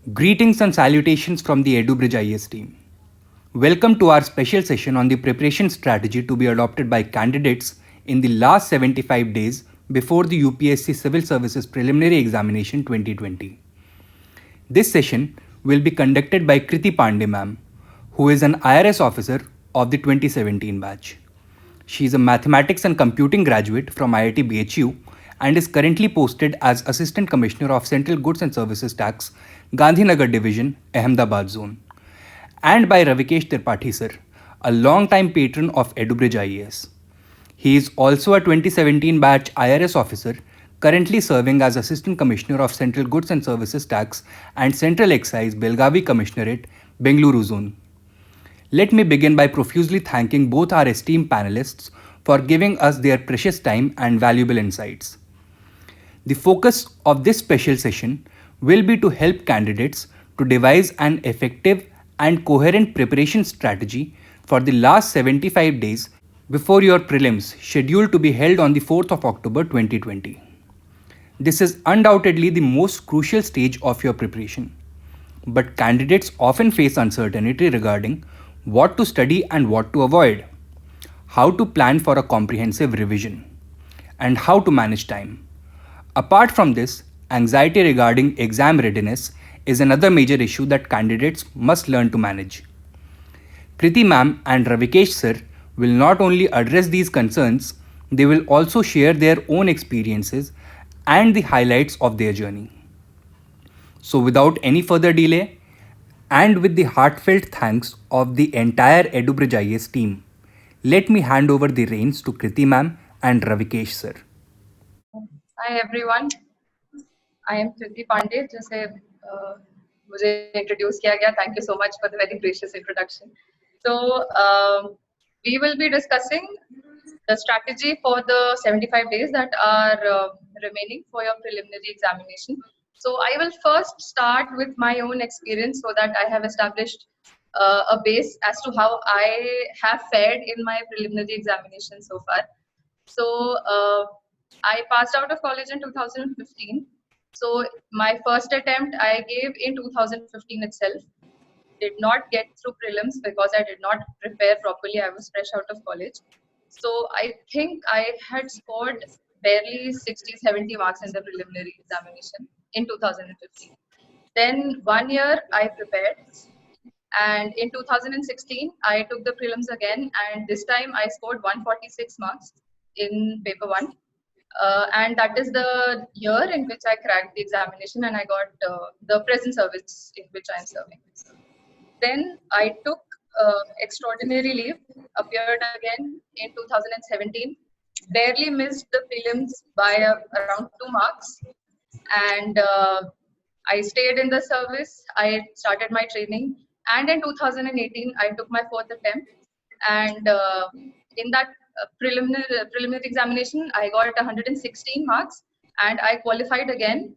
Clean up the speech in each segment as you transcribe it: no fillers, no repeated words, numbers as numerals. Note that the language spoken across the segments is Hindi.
Greetings and salutations from the EduBridge IAS team. Welcome to our special session on the preparation strategy to be adopted by candidates in the last 75 days before the UPSC Civil Services Preliminary Examination 2020. This session will be conducted by Kriti Pandey ma'am, who is an IRS officer of the 2017 batch. She is a mathematics and computing graduate from IIT BHU and is currently posted as Assistant Commissioner of Central Goods and Services Tax, Gandhinagar Division, Ahmedabad Zone. And by Ravikesh Tripathi sir, a long-time patron of EduBridge IAS. He is also a 2017 batch IRS officer, currently serving as Assistant Commissioner of Central Goods and Services Tax and Central Excise Belgavi Commissionerate, Bengaluru Zone. Let me begin by profusely thanking both our esteemed panelists for giving us their precious time and valuable insights. The focus of this special session will be to help candidates to devise an effective and coherent preparation strategy for the last 75 days before your prelims scheduled to be held on the 4th of October 2020. This is undoubtedly the most crucial stage of your preparation. But candidates often face uncertainty regarding what to study and what to avoid, how to plan for a comprehensive revision, and how to manage time. Apart from this, anxiety regarding exam readiness is another major issue that candidates must learn to manage. Kriti ma'am and Ravikesh sir will not only address these concerns, they will also share their own experiences and the highlights of their journey. So, without any further delay, and with the heartfelt thanks of the entire EduBridge IAS team, let me hand over the reins to Kriti ma'am and Ravikesh sir. Hi everyone, I am Kriti Pandey. जैसे मुझे introduce किया गया, thank you so much for the very gracious introduction. So we will be discussing the strategy for the 75 days that are remaining for your preliminary examination. So I will first start with my own experience so that I have established a base as to how I have fared in my preliminary examination so far. So I passed out of college in 2015. So my first attempt I gave in 2015 itself. Did not get through prelims because I did not prepare properly. I was fresh out of college. So I think I had scored barely 60, 70 marks in the preliminary examination in 2015. Then 1 year I prepared, and in 2016 I took the prelims again, and this time I scored 146 marks in paper 1. And that is the year in which I cracked the examination and I got the present service in which I am serving. Then I took extraordinary leave, appeared again in 2017, barely missed the prelims by around 2 marks, and I stayed in the service. I started my training, and in 2018 I took my fourth attempt, and in that preliminary examination I got 116 marks, and I qualified again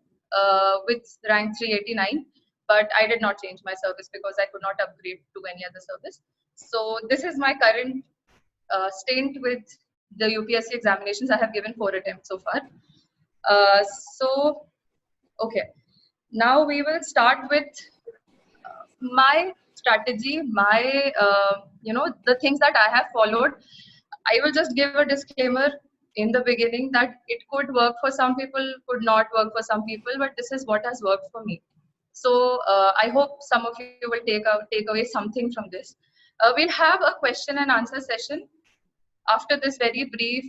with rank 389. But I did not change my service because I could not upgrade to any other service. So this is my current stint with the UPSC examinations. I have given 4 attempts so far. So okay, now we will start with my strategy, my the things that I have followed. I will just give a disclaimer in the beginning that it could work for some people, could not work for some people, but this is what has worked for me. So I hope some of you will take away something from this. We'll have a question and answer session after this very brief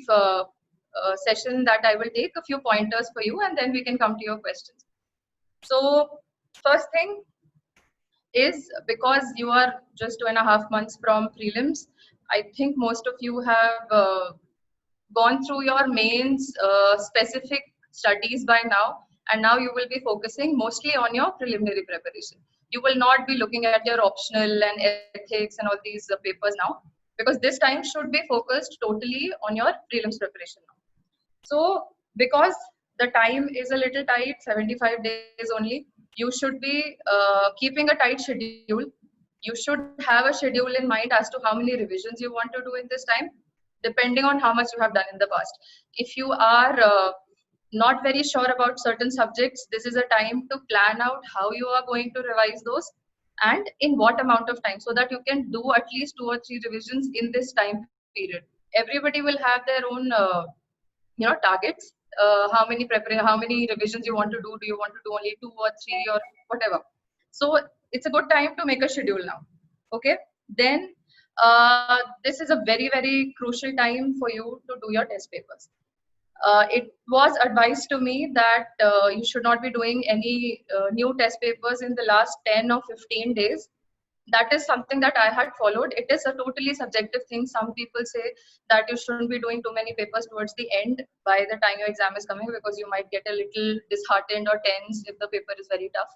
session that I will take a few pointers for you, and then we can come to your questions. So first thing is, because you are just 2.5 months from prelims, I think most of you have gone through your mains specific studies by now, and now you will be focusing mostly on your preliminary preparation. You will not be looking at your optional and ethics and all these papers now, because this time should be focused totally on your prelims preparation now. So because the time is a little tight, 75 days only, you should be keeping a tight schedule. You should have a schedule in mind as to how many revisions you want to do in this time, depending on how much you have done in the past. If you are not very sure about certain subjects, this is a time to plan out how you are going to revise those and in what amount of time, so that you can do at least 2 or 3 revisions in this time period. Everybody will have their own targets. How many revisions you want to do? Do you want to do only 2 or 3 or whatever? So it's a good time to make a schedule now. Okay, then this is a very, very crucial time for you to do your test papers. It was advised to me that you should not be doing any new test papers in the last 10 or 15 days. That is something that I had followed. It is a totally subjective thing. Some people say that you shouldn't be doing too many papers towards the end by the time your exam is coming, because you might get a little disheartened or tense if the paper is very tough.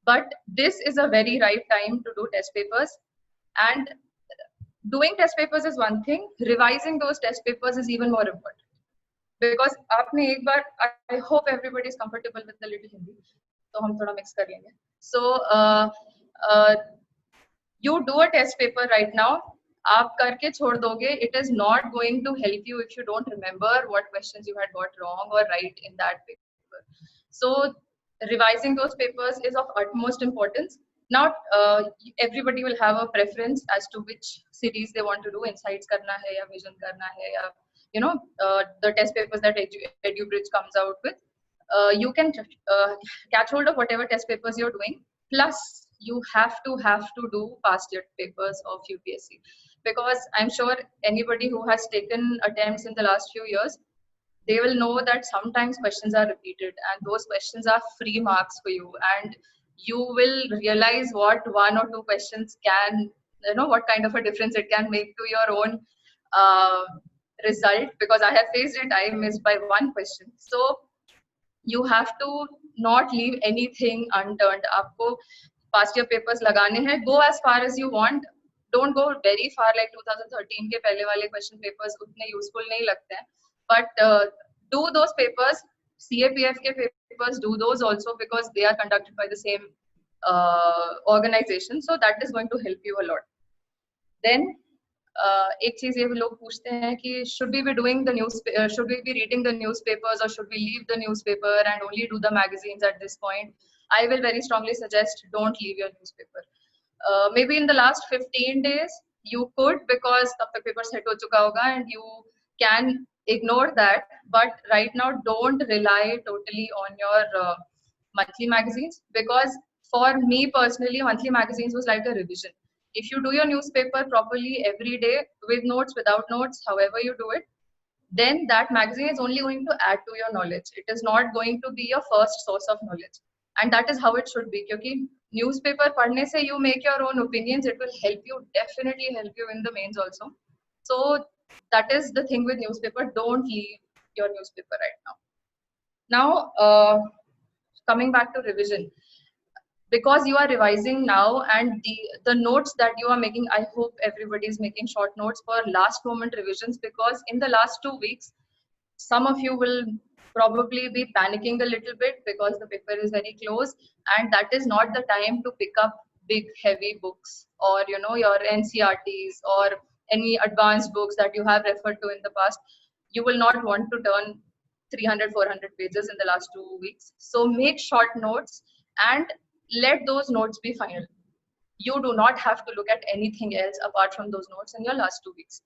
But this is a very right time to do test papers. And doing test papers is one thing. Revising those test papers is even more important. Because आपने एक बार, I hope everybody is comfortable with the little Hindi, तो हम थोड़ा mix कर लेंगे. So you do a test paper right now, आप करके छोड़ दोगे, it is not going to help you if you don't remember what questions you had got wrong or right in that paper. So revising those papers is of utmost importance. Now everybody will have a preference as to which series they want to do. Insights करना है या vision करना है या the test papers that EduBridge comes out with. You can catch hold of whatever test papers you're doing. Plus, you have to do past year papers of UPSC, because I'm sure anybody who has taken attempts in the last few years, they will know that sometimes questions are repeated, and those questions are free marks for you, and you will realize what 1 or 2 questions can, what kind of a difference it can make to your own result. Because I have faced it, I missed by 1 question. So you have to not leave anything unturned. आपको past year papers लगाने हैं, go as far as you want. Don't go very far, like 2013 के पहले वाले question papers उतने useful नहीं लगते हैं. But do those papers, CAPF के papers, do those also, because they are conducted by the same organization. So that is going to help you a lot. Then एक चीज ये लोग पूछते हैं कि should we be doing the should we be reading the newspapers, or should we leave the newspaper and only do the magazines at this point? I will very strongly suggest don't leave your newspaper. Maybe in the last 15 days you could, because तब तक paper set हो चुका होगा and you can ignore that. But right now don't rely totally on your monthly magazines, because for me personally monthly magazines was like a revision. If you do your newspaper properly every day, with notes, without notes, however you do it, then that magazine is only going to add to your knowledge. It is not going to be your first source of knowledge. And that is how it should be. Because newspaper padhne se you make your own opinions, it will help you, definitely help you in the mains also. So that is the thing with newspaper. Don't leave your newspaper right now. Now, coming back to revision. Because you are revising now, and the notes that you are making, I hope everybody is making short notes for last moment revisions, because in the last 2 weeks, some of you will probably be panicking a little bit because the paper is very close, and that is not the time to pick up big heavy books, or your NCRTs or any advanced books that you have referred to in the past. You will not want to turn 300-400 pages in the last 2 weeks. So make short notes and let those notes be final. You do not have to look at anything else apart from those notes in your last 2 weeks.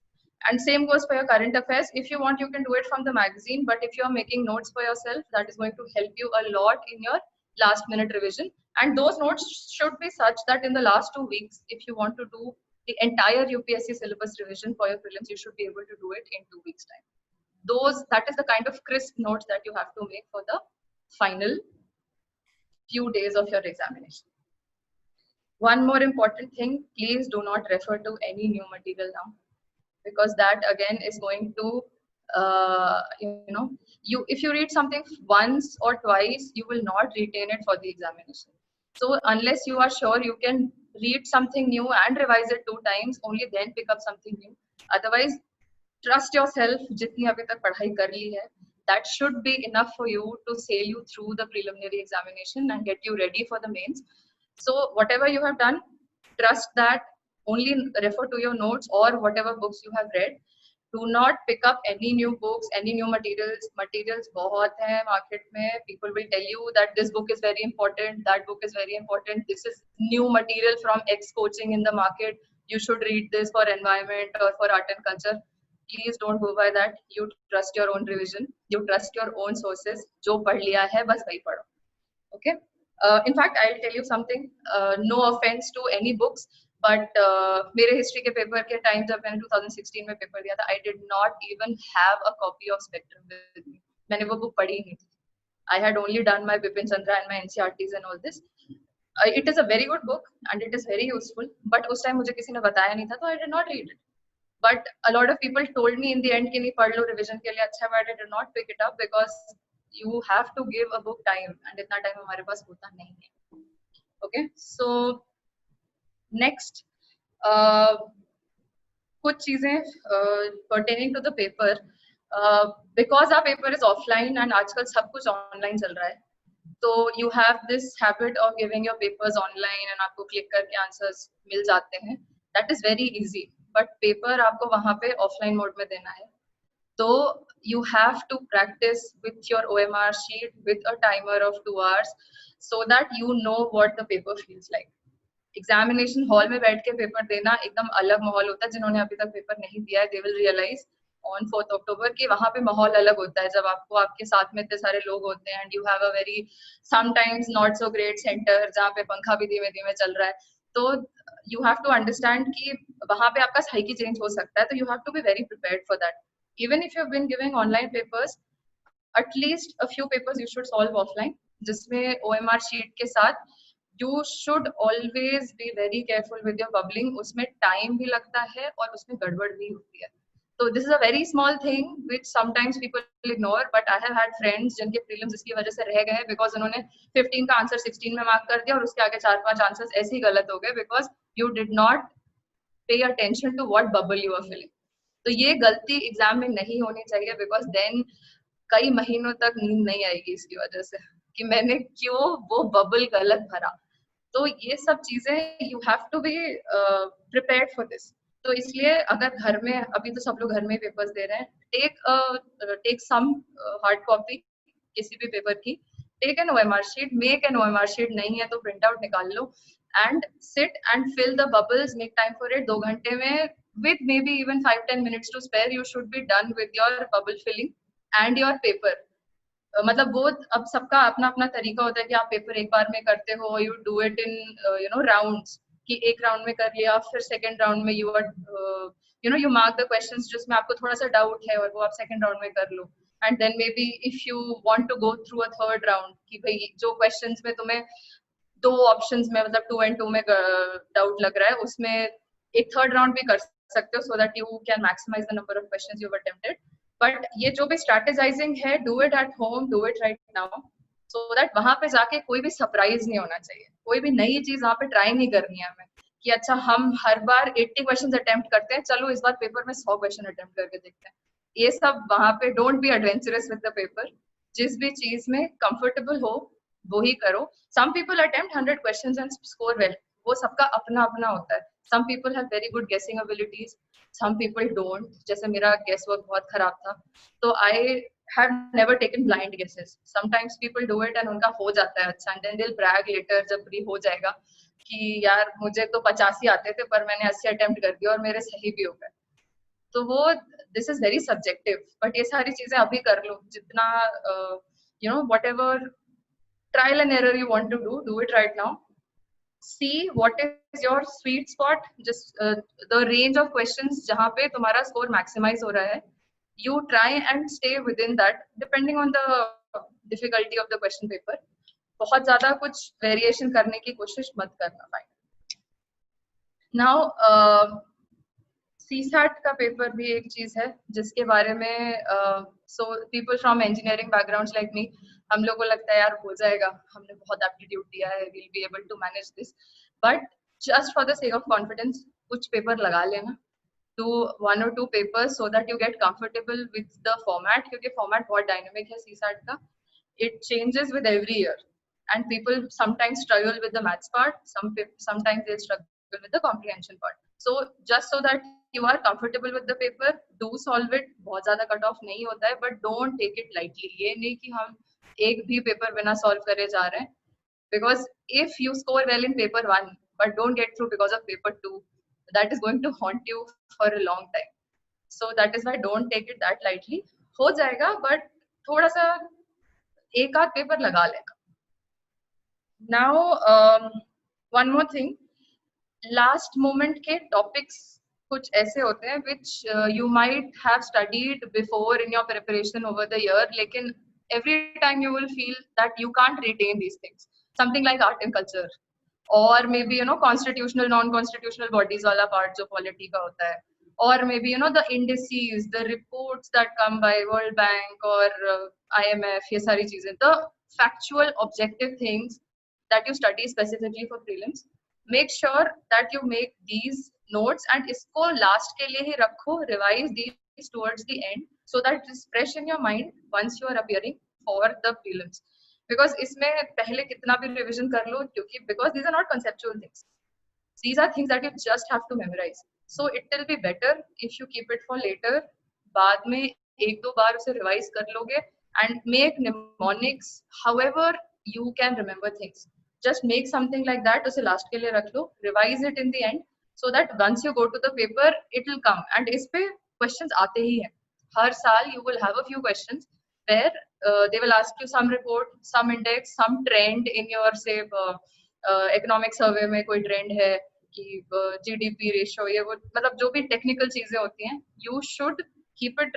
And same goes for your current affairs. If you want, you can do it from the magazine, but if you are making notes for yourself, that is going to help you a lot in your last minute revision. And those notes should be such that in the last 2 weeks, if you want to do the entire UPSC syllabus revision for your prelims, you should be able to do it in 2 weeks time. That is the kind of crisp notes that you have to make for the final few days of your examination. One more important thing, please do not refer to any new material now, because that again is going to, if you read something once or twice, you will not retain it for the examination. So unless you are sure you can read something new and revise it 2 times, only then pick up something new. Otherwise, trust yourself, jitni abhi tak padhai kar li hai, that should be enough for you to sail you through the preliminary examination and get you ready for the mains. So whatever you have done, trust that, only refer to your notes or whatever books you have read. Do not pick up any new books, any new materials. Materials बहुत हैं market में. People will tell you that this book is very important, that book is very important. This is new material from X coaching in the market. You should read this for environment or for art and culture. Please don't go by that. You trust your own revision. You trust your own sources. जो पढ़ लिया है बस वही पढ़ो. Okay. In fact, I'll tell you something. No offense to any books, but मेरे history के paper के time जब मैंने 2016 में paper दिया था, I did not even have a copy of Spectrum with me. मैंने वो book पढ़ी नहीं थी. I had only done my Bipin Chandra and my NCRTs and all this. It is a very good book and it is very useful. But उस time मुझे किसी ने बताया नहीं था, तो I did not read it. But a lot of people told me in the end कि नहीं पढ़ लो revision के लिए अच्छा है, but I did not pick it up because you have to give a book time and इतना time हमारे पास होता नहीं है. Okay, so next कुछ चीजें pertaining to the paper, because our paper is offline and आजकल सब कुछ online चल रहा है, तो you have this habit of giving your papers online and आपको click करके answers मिल जाते हैं. That is very easy, but paper आपको वहाँ पे offline mode में देना है. So you have to practice with your OMR sheet with a timer of 2 hours so that you know what the paper feels like. Examination hall में बैठ के पेपर देना एकदम अलग माहौल होता है. जिन्होंने अभी तक पेपर नहीं दिया है, they will realize on 4th October कि वहाँ पे माहौल अलग होता है जब आपको आपके साथ में इतने सारे लोग होते हैं and you have a very sometimes not so great center जहाँ पे पंखा भी धीमे धीमे चल रहा है. तो you have to understand कि वहाँ पे आपका साइकी चेंज हो सकता है, तो you have to be very prepared for that. Even if you've been giving online papers, at least a few papers you should solve offline, जिसमें OMR sheet के साथ you should always be very careful with your bubbling. उसमें time भी लगता है और उसमें गड़बड़ भी होती है. So this is a very small thing which sometimes people ignore, but I have had friends जिनके prelims इसकी वजह से रह गए because उन्होंने 15 का answer 16 में mark कर दिया और उसके आगे 4-5 answers ऐसे ही गलत हो गए because you did not pay attention to what bubble you are filling. तो ये गलती एग्जाम में नहीं होनी चाहिए बिकॉज देन कई महीनों तक नींद नहीं आएगी इसकी वजह से कि मैंने क्यों वो बबल गलत भरा. तो ये सब चीजें you have to be prepared for this. तो इसलिए अगर घर में अभी तो सब लोग घर में पेपर्स दे रहे हैं, टेक सम हार्ड कॉपी किसी भी पेपर की, take an OMR sheet, make an OMR sheet, नहीं है तो प्रिंट आउट निकाल लो and sit and fill the bubbles, make time for it. 2 घंटे में with maybe even 5-10 minutes to spare, you should be done with your bubble filling and your paper. मतलब वो अब सबका अपना अपना तरीका होता है कि आप पेपर एक बार में करते हो, you do it in rounds, कि एक राउंड में कर लिया, फिर सेकेंड राउंड में you are you mark the questions जिसमें आपको थोड़ा सा डाउट है और वो आप सेकेंड राउंड में कर लो. And then maybe if you want to go through a third round कि भाई जो questions में तुम्हें 2 ऑप्शंस में मतलब 2 and 2 में डाउट लग रहा है, उसमें एक थर्ड राउंड भी कर सकते हो so that you can maximize the number of questions you've attempted. But ये जो भी strategizing है, do it at home, do it right now, so that वहाँ पे जाके कोई भी सरप्राइज नहीं होना चाहिए, कोई भी नई चीज वहाँ पे ट्राई नहीं करनी है हमें कि अच्छा हम हर बार 80 क्वेश्चंस अटेम्प्ट करते हैं, चलो इस बार पेपर में 100 क्वेश्चन अटेम्प्ट करके देखते हैं. ये सब वहाँ पे don't be adventurous with the paper. जिस भी चीज में कंफर्टेबल हो वो ही करो. Some people attempt 100 questions and score well. वो सबका अपना अपना होता है. Some people have very good guessing abilities, some people don't. जैसे मेरा guess work बहुत खराब था, तो I have never taken blind guesses. Sometimes people do it and उनका हो जाता है अच्छा, and then they'll brag later जब फ्री हो जाएगा कि यार मुझे तो 85 आते थे पर मैंने 80 अटेम्प्ट कर दिया और मेरे सही भी हो गए. तो वो this is very subjective, but ये सारी चीजें अभी कर लो जितना whatever trial and error you want to do it right now. See what is your sweet spot, just the range of questions जहाँ पे तुम्हारा score maximize हो रहा है. You try and stay within that depending on the difficulty of the question paper. बहुत ज़्यादा कुछ variation करने की कोशिश मत करना. Now CSAT का पेपर भी एक चीज है जिसके बारे में so people from engineering backgrounds like me, हम लोग को लगता है यार हो जाएगा, हमने बहुत एप्टीट्यूड दिया है, we'll be able to manage this. But just for the sake of confidence, कुछ पेपर लगा लेना, do 1 or 2 papers so that you get comfortable with the format, क्योंकि format बहुत dynamic है CSAT का. It changes with every year and people sometimes struggle with the maths part, sometimes they struggle comfortable with the comprehension part. So just so that you are comfortable with the paper, do solve it. बहुत ज़्यादा cut off नहीं होता है, but don't take it lightly. ये नहीं कि हम एक भी paper बिना solve करे जा रहे हैं. Because if you score well in paper 1 but don't get through because of paper 2, that is going to haunt you for a long time. So that is why don't take it that lightly. हो जाएगा, but थोड़ा सा एक आध पेपर लगा लेना. Now one more thing, last moment के topics कुछ ऐसे होते हैं which you might have studied before in your preparation over the year, लेकिन every time you will feel that you can't retain these things. Something like art and culture, or maybe constitutional non-constitutional bodies वाला part जो polity का होता है, or maybe the indices, the reports that come by World Bank or IMF, ये सारी चीजें, the factual objective things that you study specifically for prelims. Make sure that you make these notes and इसको last के लिए ही रखो, revise these towards the end so that it is fresh in your mind once you are appearing for the prelims. Because इसमें पहले कितना भी revision कर लो, क्योंकि because these are not conceptual things. These are things that you just have to memorize. So it will be better if you keep it for later. बाद में एक दो बार उसे revise कर लोगे and make mnemonics however you can remember things. Just make something like that, उसे last के लिए रख लो, revise it in the end so that once you go to the paper it will come. And इस पे questions आते ही हैं. हर साल you will have a few questions where they will ask you some report, some index, some trend in your say economic survey में कोई trend है कि GDP ratio, ये वो मतलब जो भी technical चीजें होती हैं, you should keep it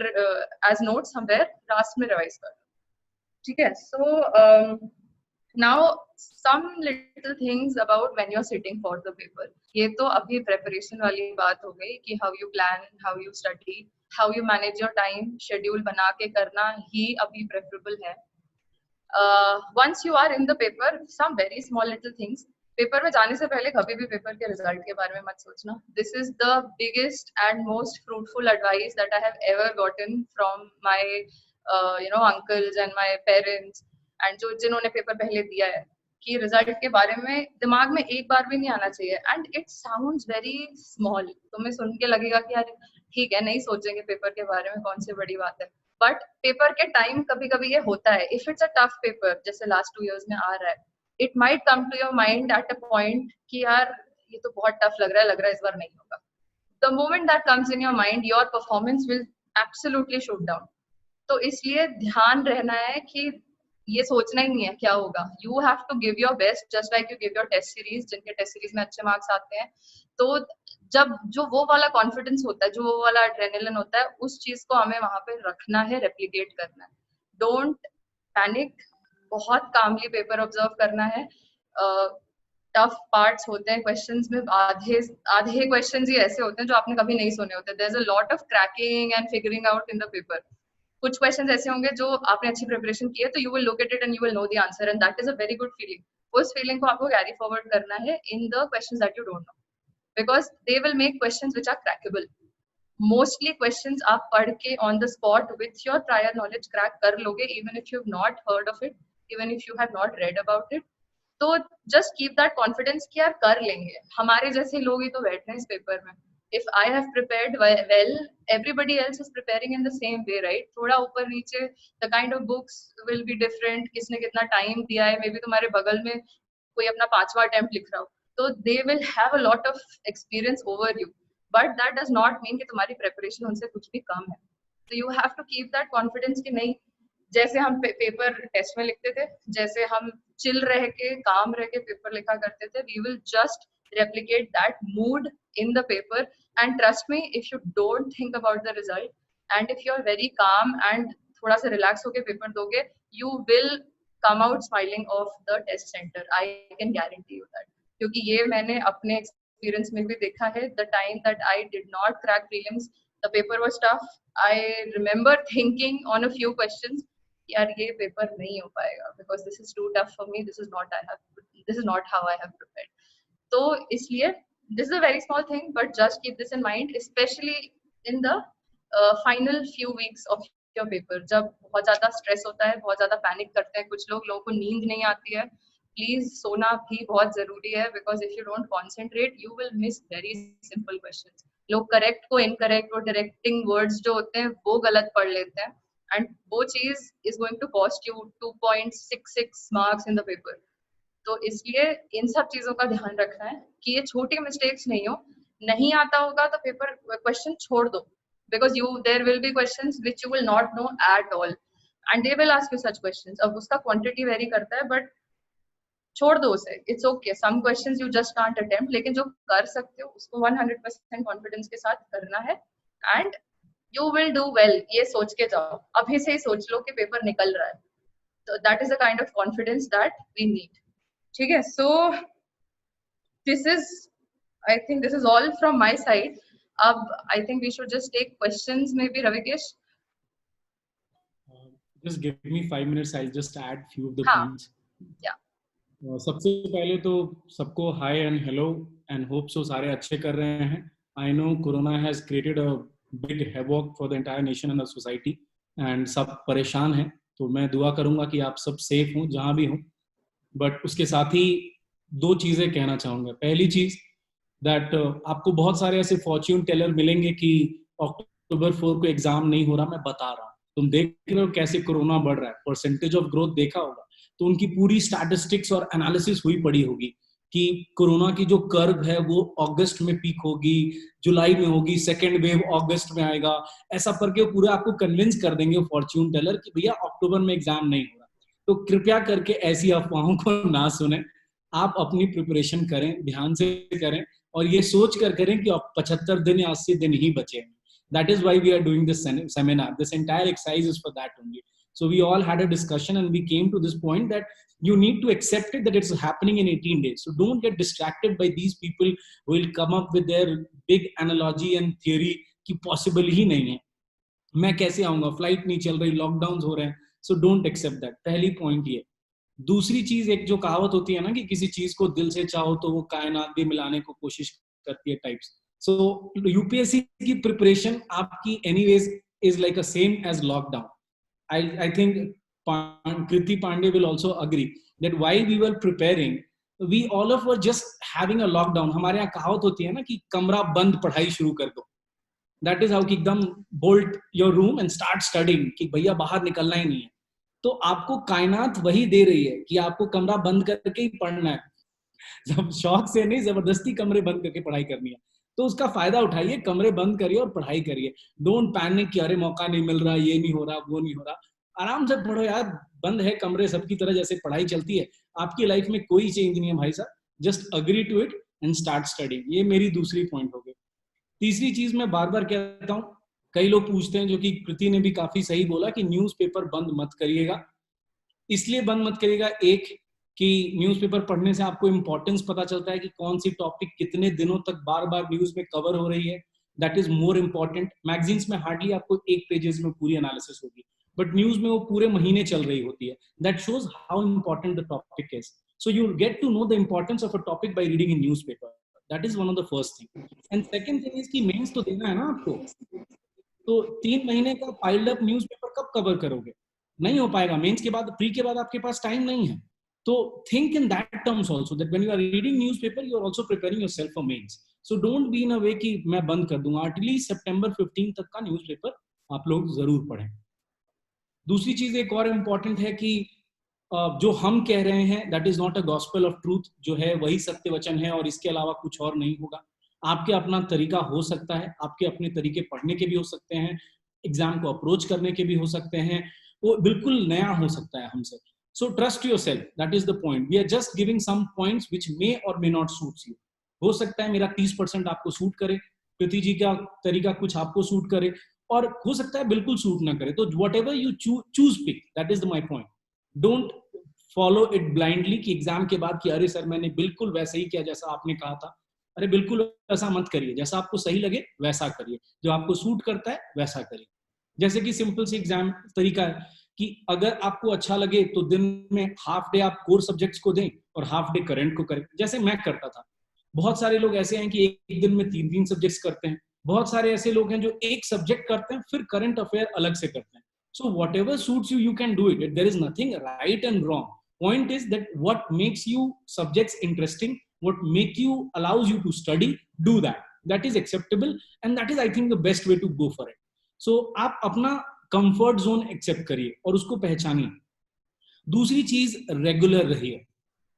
as notes somewhere, last में revise कर. ठीक है? So now some little things about when you're sitting for the paper. ये तो अभी preparation वाली बात हो गई कि how you plan, how you study, how you manage your time, schedule बना के करना ही अभी preferable है. Once you are in the paper, some very small little things. Paper में जाने से पहले कभी भी पेपर के रिजल्ट के बारे में मत सोचना. This is the biggest and most fruitful advice that I have ever gotten from my uncles and my parents and जो जिन्होंने पेपर पहले दिया है, कि रिजल्ट के बारे में दिमाग में एक बार भी नहीं आना चाहिए. And it sounds very small, तुम्हें सुन के लगेगा कि यार ठीक है, नहीं सोचेंगे पेपर के बारे में, कौन सी बड़ी बात है. बट पेपर के टाइम कभी कभी ये होता है. If it's a tough paper, जैसे लास्ट 2 years में आ रहा है, it might come to your mind at a point कि यार ये तो बहुत टफ लग रहा है इस बार नहीं होगा. The moment that comes in your mind, your performance will absolutely shoot down. तो इसलिए ध्यान रहना है कि ये सोचना ही नहीं है क्या होगा. You have to give your best, just like you give your test series, जिनके टेस्ट सीरीज में अच्छे मार्क्स आते हैं. तो जब जो वो वाला कॉन्फिडेंस होता है, जो वो वाला एड्रेनलिन होता है, उस चीज को हमें वहां पे रखना है, रेप्लिकेट करना है. डोंट पैनिक, बहुत कामली पेपर ऑब्जर्व करना है. टफ पार्ट्स होते हैं क्वेश्चंस में, आधे क्वेश्चंस ही ऐसे होते हैं जो आपने कभी नहीं सुने होते. There is a lot of cracking and figuring out in the paper. कुछ क्वेश्चंस ऐसे होंगे जो आपने अच्छी प्रिपरेशन की है, तो you will look at it and you will know the answer, and that is a very good feeling. उस फीलिंग को आपको कैरी फॉरवर्ड करना है in the questions that you don't know, because they will make questions which are crackable. Mostly questions आप पढ़ के on the spot with your prior knowledge crack कर लोगे, even if you have not heard of it, even if you have not read about it. तो जस्ट कीप दैट कॉन्फिडेंस कि यार कर लेंगे. हमारे जैसे लोग ही तो बैठे हैं इस पेपर में. If I have prepared well, everybody else is preparing in the same way, right? थोड़ा ऊपर नीचे, the kind of books will be different. किसने कितना time दिया है, maybe तुम्हारे बगल में कोई अपना 5वां attempt लिख रहा हो, तो they will have a lot of experience over you. But that does not mean कि तुम्हारी preparation उनसे कुछ भी कम है. So you have to keep that confidence कि नहीं, जैसे हम पेपर टेस्ट में लिखते थे, जैसे हम चिल रह के काम रह के पेपर लिखा करते थे, we will just replicate that mood in the paper. And trust me, if you don't think about the result and if you're very calm and थोड़ा सा relax होके पेपर दोगे, you will come out smiling of the test center. I can guarantee you that. क्योंकि ये मैंने अपने experience में भी देखा है. The time that I did not crack prelims, the paper was tough. I remember thinking on a few questions, यार ये पेपर नहीं हो पाएगा, because this is too tough for me. This is not how I have prepared. तो इसलिए this is a very small thing, but just keep this in mind, especially in the final few weeks of your paper. जब बहुत ज्यादा stress होता है, बहुत ज्यादा panic करते हैं कुछ लोग, लोगों को नींद नहीं आती है, प्लीज सोना भी बहुत जरूरी है, because if you don't concentrate you will miss very simple questions. लोग करेक्ट को इनकरेक्ट और डायरेक्टिंग वर्ड्स जो होते हैं वो गलत पढ़ लेते हैं, एंड वो चीज is going to cost you 2.66 marks in the paper. तो इसलिए इन सब चीजों का ध्यान रखना है कि ये छोटी मिस्टेक्स नहीं हो. नहीं आता होगा तो पेपर क्वेश्चन छोड़ दो, because you there will be questions which you will not know at all, and they will ask you such questions. अब उसका क्वांटिटी वेरी करता है, बट छोड़ दो उसे. It's okay, some questions you just can't attempt, लेकिन जो कर सकते हो उसको 100% कॉन्फिडेंस के साथ करना है, and you will do well. ये सोच के जाओ, अभी से ही सोच लो कि पेपर निकल रहा है. तो that is the kind of confidence that we need. ठीक है, so this is, I think this is all from my side. अब I think we should just take questions, maybe Ravikesh. Just give me 5 minutes. I'll just add few of the हाँ, points. yeah. सबसे पहले तो सबको hi and hello and hope so सारे अच्छे कर रहे हैं. I know corona has created a big havoc for the entire nation and the society, and सब परेशान हैं. तो मैं दुआ करूंगा कि आप सब सेफ हों जहां भी हों. बट उसके साथ ही दो चीजें कहना चाहूंगा. पहली चीज दैट आपको बहुत सारे ऐसे फॉर्च्यून टेलर मिलेंगे कि अक्टूबर 4 को एग्जाम नहीं हो रहा. मैं बता रहा हूँ, तुम देख रहे हो कैसे कोरोना बढ़ रहा है, परसेंटेज ऑफ ग्रोथ देखा होगा, तो उनकी पूरी स्टैटिस्टिक्स और एनालिसिस हुई पड़ी होगी कि कोरोना की जो कर्व है वो अगस्त में पीक होगी, जुलाई में होगी, सेकेंड वेव अगस्त में आएगा. ऐसा करके वो पूरा आपको कन्विंस कर देंगे फॉर्च्यून टेलर कि भैया अक्टूबर में एग्जाम नहीं हो रहा. तो कृपया करके ऐसी अफवाहों को ना सुने. आप अपनी प्रिपरेशन करें, ध्यान से करें, और ये सोच कर करें कि 75 दिन या 80 दिन ही बचे हैं. That is why we are doing this seminar. This entire exercise is for that only. So we all had a discussion and we came to this point that you need to accept it that it's happening in 18 days. So don't get distracted by these people who will come up with their big analogy and theory कि possible ही नहीं है. मैं कैसे आऊंगा, फ्लाइट नहीं चल रही, लॉकडाउन हो रहे हैं. So don't accept that. पहली पॉइंट ये. दूसरी चीज, एक जो कहावत होती है ना कि किसी चीज को दिल से चाहो तो वो कायनात भी मिलाने को कोशिश करती है टाइप्स. So UPSC की preparation आपकी anyways is like a same as lockdown. I think Kriti Pandey will also agree that while we were preparing, we all of were just having a lockdown. हमारे यहाँ कहावत होती है ना कि कमरा बंद पढ़ाई शुरू कर दो. That is how कि एकदम bolt your room and start studying कि भैया बाहर निकलना ही नहीं है. तो आपको कायनात वही दे रही है कि आपको कमरा बंद करके ही पढ़ना है. जब शौक से नहीं, जबरदस्ती कमरे बंद करके पढ़ाई करनी है. तो उसका फायदा उठाइए, कमरे बंद करिए और पढ़ाई करिए. डोंट पैनिक कि अरे मौका नहीं मिल रहा, ये नहीं हो रहा, वो नहीं हो रहा. आराम से पढ़ो यार. बंद है कमरे सबकी तरह, जैसे पढ़ाई चलती है. आपकी लाइफ में कोई चेंज नहीं है भाई साहब. Just agree to it and start studying. ये मेरी दूसरी पॉइंट हो गई. तीसरी चीज मैं बार बार कहता हूँ, कई लोग पूछते हैं, जो कि कृति ने भी काफी सही बोला कि न्यूज़पेपर बंद मत करिएगा. इसलिए बंद मत करिएगा, एक कि न्यूज़पेपर पढ़ने से आपको इंपॉर्टेंस पता चलता है कि कौन सी टॉपिक कितने दिनों तक बार बार न्यूज में कवर हो रही है. That is more important. Magazines में हार्डली आपको एक पेजेस में पूरी एनालिसिस होगी, बट न्यूज में वो पूरे महीने चल रही होती है. That shows how important the topic is. So you get to know the importance of a topic by reading in newspaper. That is one of the first thing. And second thing is कि मेंस तो देना है ना आपको. तो 3 महीने का पाइल्ड अप न्यूज़पेपर कब कवर करोगे? नहीं हो पाएगा. मेंस के बाद, प्री के बाद आपके पास टाइम नहीं है. So think in that terms also, that when you are reading newspaper, you are also preparing yourself for mains. So don't be in a way कि मैं बंद कर दूंगा. At least September 15 तक का न्यूज़पेपर आप लोग जरूर पढ़ें. दूसरी चीज एक और इम्पोर्टेंट है कि जो हम कह रहे हैं that is not a gospel of truth. जो है वही सत्य वचन है और इसके अलावा कुछ और नहीं होगा. आपके अपना तरीका हो सकता है, आपके अपने तरीके पढ़ने के भी हो सकते हैं, एग्जाम को अप्रोच करने के भी हो सकते हैं, वो बिल्कुल नया हो सकता है हमसे. So trust yourself. That is the point. We are just giving some points which may or may not suit you. हो सकता है मेरा 30% आपको सूट करे, कृति जी का तरीका कुछ आपको सूट करे, और हो सकता है बिल्कुल सूट ना करे. तो whatever you choose pick. That is my point. Don't follow it blindly कि एग्जाम के बाद कि अरे सर मैंने बिल्कुल वैसा ही किया जैसा आपने कहा था. अरे बिल्कुल वैसा मत करिए. जैसा आपको सही लगे वैसा करिए, जो आपको सूट करता है वैसा करिए. जैसे कि सिंपल सी एग्जाम तरीका है कि अगर आपको अच्छा लगे तो दिन में हाफ डे आप कोर सब्जेक्ट्स को दें और हाफ डे करंट को करें, जैसे मैं करता था. बहुत सारे लोग ऐसे हैं कि एक दिन में 3 सब्जेक्ट्स करते हैं. बहुत सारे ऐसे लोग हैं जो एक सब्जेक्ट करते हैं फिर करंट अफेयर अलग से करते हैं. So whatever suits you, you can do it. There is nothing right and wrong. point is that what makes you subjects interesting, what make you allows you to study, do that is acceptable, and that is I think the best way to go for it. So आप अपना कंफर्ट जोन एक्सेप्ट करिए और उसको पहचानिए. दूसरी चीज, रेगुलर रहिए.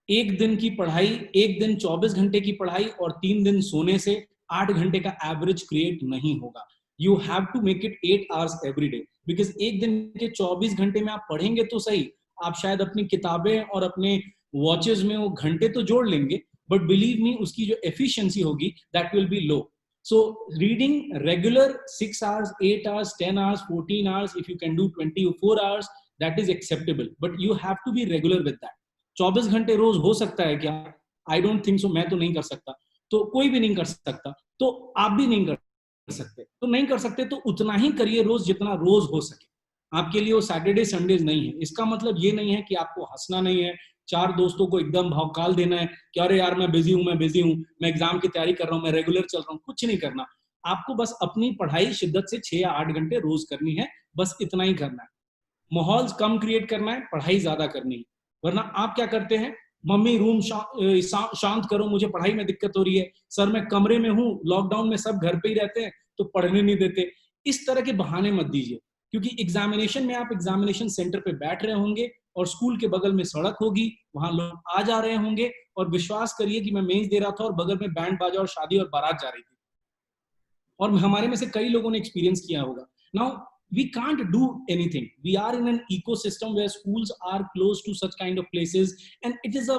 एक दिन की पढ़ाई, एक दिन 24 घंटे की पढ़ाई और 3 दिन सोने से 8 घंटे का एवरेज क्रिएट नहीं होगा. You have to make it 8 hours every day, because एक दिन के 24 घंटे में आप पढ़ेंगे तो सही, आप शायद अपनी किताबें और अपने वॉचेस में वो घंटे तो जोड़ लेंगे, बट बिलीव मी उसकी जो एफिशिएंसी होगी that will B low. So reading regular 6 hours, 8 hours, 10 hours, 14 hours, if you can do 24 hours, that is acceptable. But you have to be regular with that. 24 घंटे रोज हो सकता है क्या? I don't think so. मैं तो नहीं कर सकता, तो कोई भी नहीं कर सकता, तो आप भी नहीं कर सकते. तो नहीं कर सकते तो उतना ही करिए रोज जितना रोज हो सके. आपके लिए वो सैटरडे संडेज नहीं है. इसका मतलब ये नहीं है कि आपको हंसना नहीं है, 4 दोस्तों को एकदम भौकाल देना है कि अरे यार मैं बिजी हूं, मैं एग्जाम की तैयारी कर रहा हूं, मैं रेगुलर चल रहा हूं. कुछ नहीं करना. आपको बस अपनी पढ़ाई शिद्दत से 6 या 8 घंटे रोज करनी है, बस इतना ही करना है. माहौल कम क्रिएट करना है, पढ़ाई ज्यादा करनी है. वरना आप क्या करते हैं, मम्मी रूम शांत करो, मुझे पढ़ाई में दिक्कत हो रही है, सर मैं कमरे में हूँ, लॉकडाउन में सब घर पे ही रहते हैं तो पढ़ने नहीं देते. इस तरह के बहाने मत दीजिए, क्योंकि एग्जामिनेशन में आप एग्जामिनेशन सेंटर पे बैठ रहे होंगे और स्कूल के बगल में सड़क होगी, वहां लोग आ जा रहे होंगे, और विश्वास करिए कि मैं मेंस दे रहा था और बगल में बैंड बाजा और शादी और बारात जा रही थी, और हमारे में से कई लोगों ने एक्सपीरियंस किया होगा. Now we can't do anything. We are in an ecosystem where schools are close to such kind of places, and it is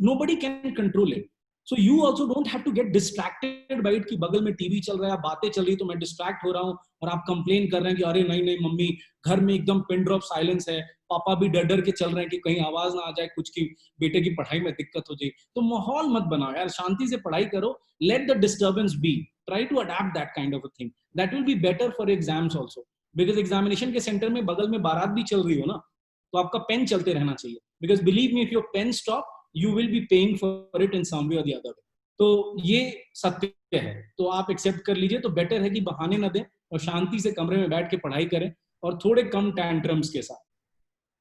nobody can control it. So you also don't have to get distracted by it कि बगल में टीवी चल रहा है, बातें चल रही तो मैं डिस्ट्रैक्ट हो रहा हूँ, और आप कंप्लेन कर रहे हैं कि अरे नहीं नहीं मम्मी घर में एकदम पिन ड्रॉप साइलेंस है, पापा भी डर डर के चल रहे हैं कि कहीं आवाज ना आ जाए कुछ की बेटे की पढ़ाई में दिक्कत हो जाए. तो माहौल मत बनाओ यार, शांति से पढ़ाई करो. Let the disturbance be. Try to adapt that kind of a thing. That will be better for exams also. Because examination के सेंटर में बगल में बारात भी चल रही हो ना, तो आपका पेन चलते रहना चाहिए. Because believe me, if your pen stop you will be paying for it in some way और द अदर वे. तो ये सत्य है, तो आप एक्सेप्ट कर लीजिए. तो बेटर है कि बहाने ना दें और शांति से कमरे में बैठ के पढ़ाई करें, और थोड़े कम टैंट्रम्स के साथ.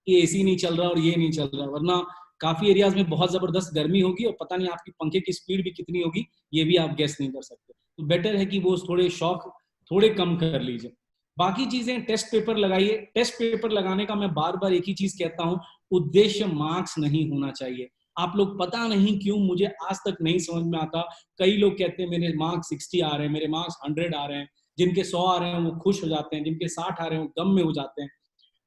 ये एसी नहीं चल रहा और ये नहीं चल रहा, वरना काफी एरियाज में बहुत जबरदस्त गर्मी होगी और पता नहीं आपकी पंखे की स्पीड भी कितनी होगी, ये भी आप गेस नहीं कर सकते. तो बेटर है कि वो थोड़े शौक थोड़े कम कर लीजिए. बाकी चीजें, टेस्ट पेपर लगाइए. टेस्ट पेपर लगाने का मैं बार बार एक ही चीज कहता हूं, उद्देश्य मार्क्स नहीं होना चाहिए. आप लोग पता नहीं क्यों, मुझे आज तक नहीं समझ में आता, कई लोग कहते हैं मेरे मार्क्स 60 आ रहे हैं, मेरे मार्क्स 100 आ रहे हैं, जिनके 100 आ रहे हैं वो खुश हो जाते हैं, जिनके 60 आ रहे हैं वो गम में हो जाते हैं.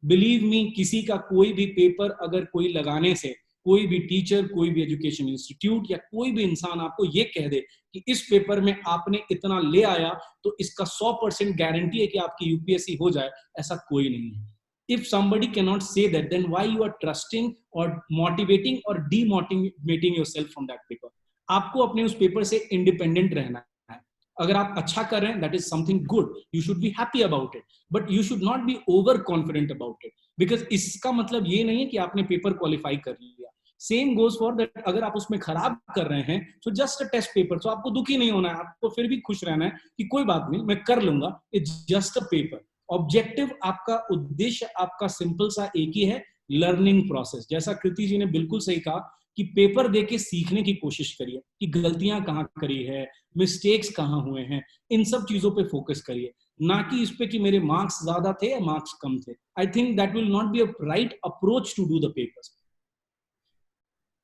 बिलीव मी, किसी का कोई भी पेपर अगर कोई लगाने से, कोई भी टीचर, कोई भी एजुकेशन इंस्टीट्यूट या कोई भी इंसान आपको ये कह दे कि इस पेपर में आपने इतना ले आया तो इसका 100% गारंटी है कि आपकी यूपीएससी हो जाए, ऐसा कोई नहीं है. If somebody cannot say that, then why you are trusting or motivating or demotivating yourself from that paper? आपको अपने उस पेपर से इंडिपेंडेंट रहना है. अगर आप अच्छा कर रहे हैं, that is something good. You should be happy about it, but you should not be over confident about it, because इसका मतलब ये नहीं है कि आपने पेपर क्वालिफाई कर लिया. सेम गोज फॉर दैट, अगर आप उसमें खराब कर रहे हैं तो जस्ट अ टेस्ट पेपर, तो आपको दुखी नहीं होना है, आपको फिर भी खुश रहना है कि कोई बात नहीं, मैं कर लूंगा, it's just a paper. Objective, आपका उद्देश्य आपका सिंपल सा एक ही है, लर्निंग प्रोसेस. जैसा कृति जी ने बिल्कुल सही कहा कि पेपर देके सीखने की कोशिश करिए कि गलतियां कहाँ करी है, मिस्टेक्स कहाँ हुए हैं, इन सब चीजों पे फोकस करिए, ना कि इस पे कि मेरे मार्क्स ज्यादा थे या मार्क्स कम थे. I think that will not be a right approach to do the papers.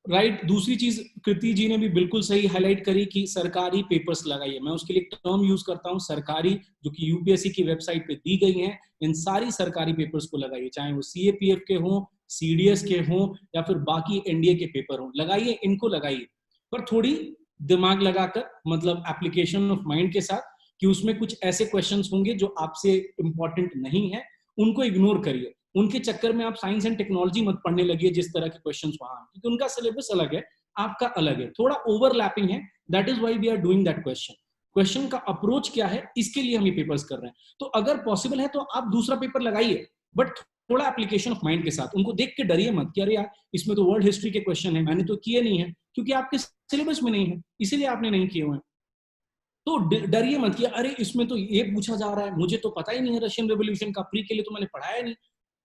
Right. दूसरी चीज कृति जी ने भी बिल्कुल सही हाईलाइट करी कि सरकारी पेपर्स लगाइए. मैं उसके लिए एक टर्म यूज करता हूं, सरकारी, जो कि यूपीएससी की वेबसाइट पे दी गई है. इन सारी सरकारी पेपर्स को लगाइए, चाहे वो सीएपीएफ के हों, सीडीएस के हों, या फिर बाकी एनडीए के पेपर हों, लगाइए, इनको लगाइए, पर थोड़ी दिमाग लगाकर, मतलब एप्लीकेशन ऑफ माइंड के साथ, कि उसमें कुछ ऐसे क्वेश्चंस होंगे जो आपसे इंपॉर्टेंट नहीं है, उनको इग्नोर करिए. उनके चक्कर में आप साइंस एंड टेक्नोलॉजी मत पढ़ने लगिए जिस तरह के क्वेश्चंस वहां, क्योंकि उनका सिलेबस अलग है, आपका अलग है, थोड़ा ओवरलैपिंग है. That is why we are doing that question. Question का अप्रोच क्या है, इसके लिए हम ये पेपर्स कर रहे हैं. तो अगर पॉसिबल है तो आप दूसरा पेपर लगाइए, बट थोड़ा एप्लीकेशन ऑफ माइंड के साथ. उनको देख के डरिए मत कि अरे यार इसमें तो वर्ल्ड हिस्ट्री के क्वेश्चन है, मैंने तो किए नहीं है, क्योंकि आपके सिलेबस में नहीं है, इसीलिए आपने नहीं किए हुए. तो डरिए मत कि अरे इसमें तो ये पूछा जा रहा है, मुझे तो पता ही नहीं है रशियन रेवोल्यूशन का, प्री के लिए तो मैंने पढ़ाया नहीं,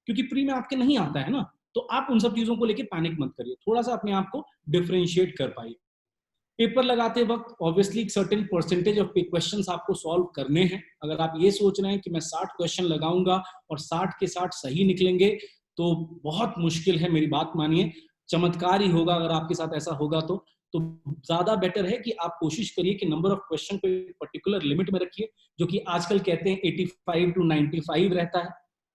क्योंकि प्री में आपके नहीं आता है ना. तो आप उन सब चीजों को लेके पैनिक मत करिए, थोड़ा सा अपने आप को डिफरेंशिएट कर पाइए। पेपर लगाते वक्त ऑब्वियसली एक सर्टेन परसेंटेज ऑफ क्वेश्चंस आपको सॉल्व करने हैं। अगर आप ये सोच रहे हैं कि मैं 60 क्वेश्चन लगाऊंगा और 60 के 60 सही निकलेंगे, तो बहुत मुश्किल है, मेरी बात मानिए, चमत्कार ही होगा अगर आपके साथ ऐसा होगा। तो ज्यादा बेटर है कि आप कोशिश करिए कि नंबर ऑफ क्वेश्चन को एक पर्टिकुलर लिमिट में रखिए, जो कि आजकल कहते हैं 85 to 95 रहता है।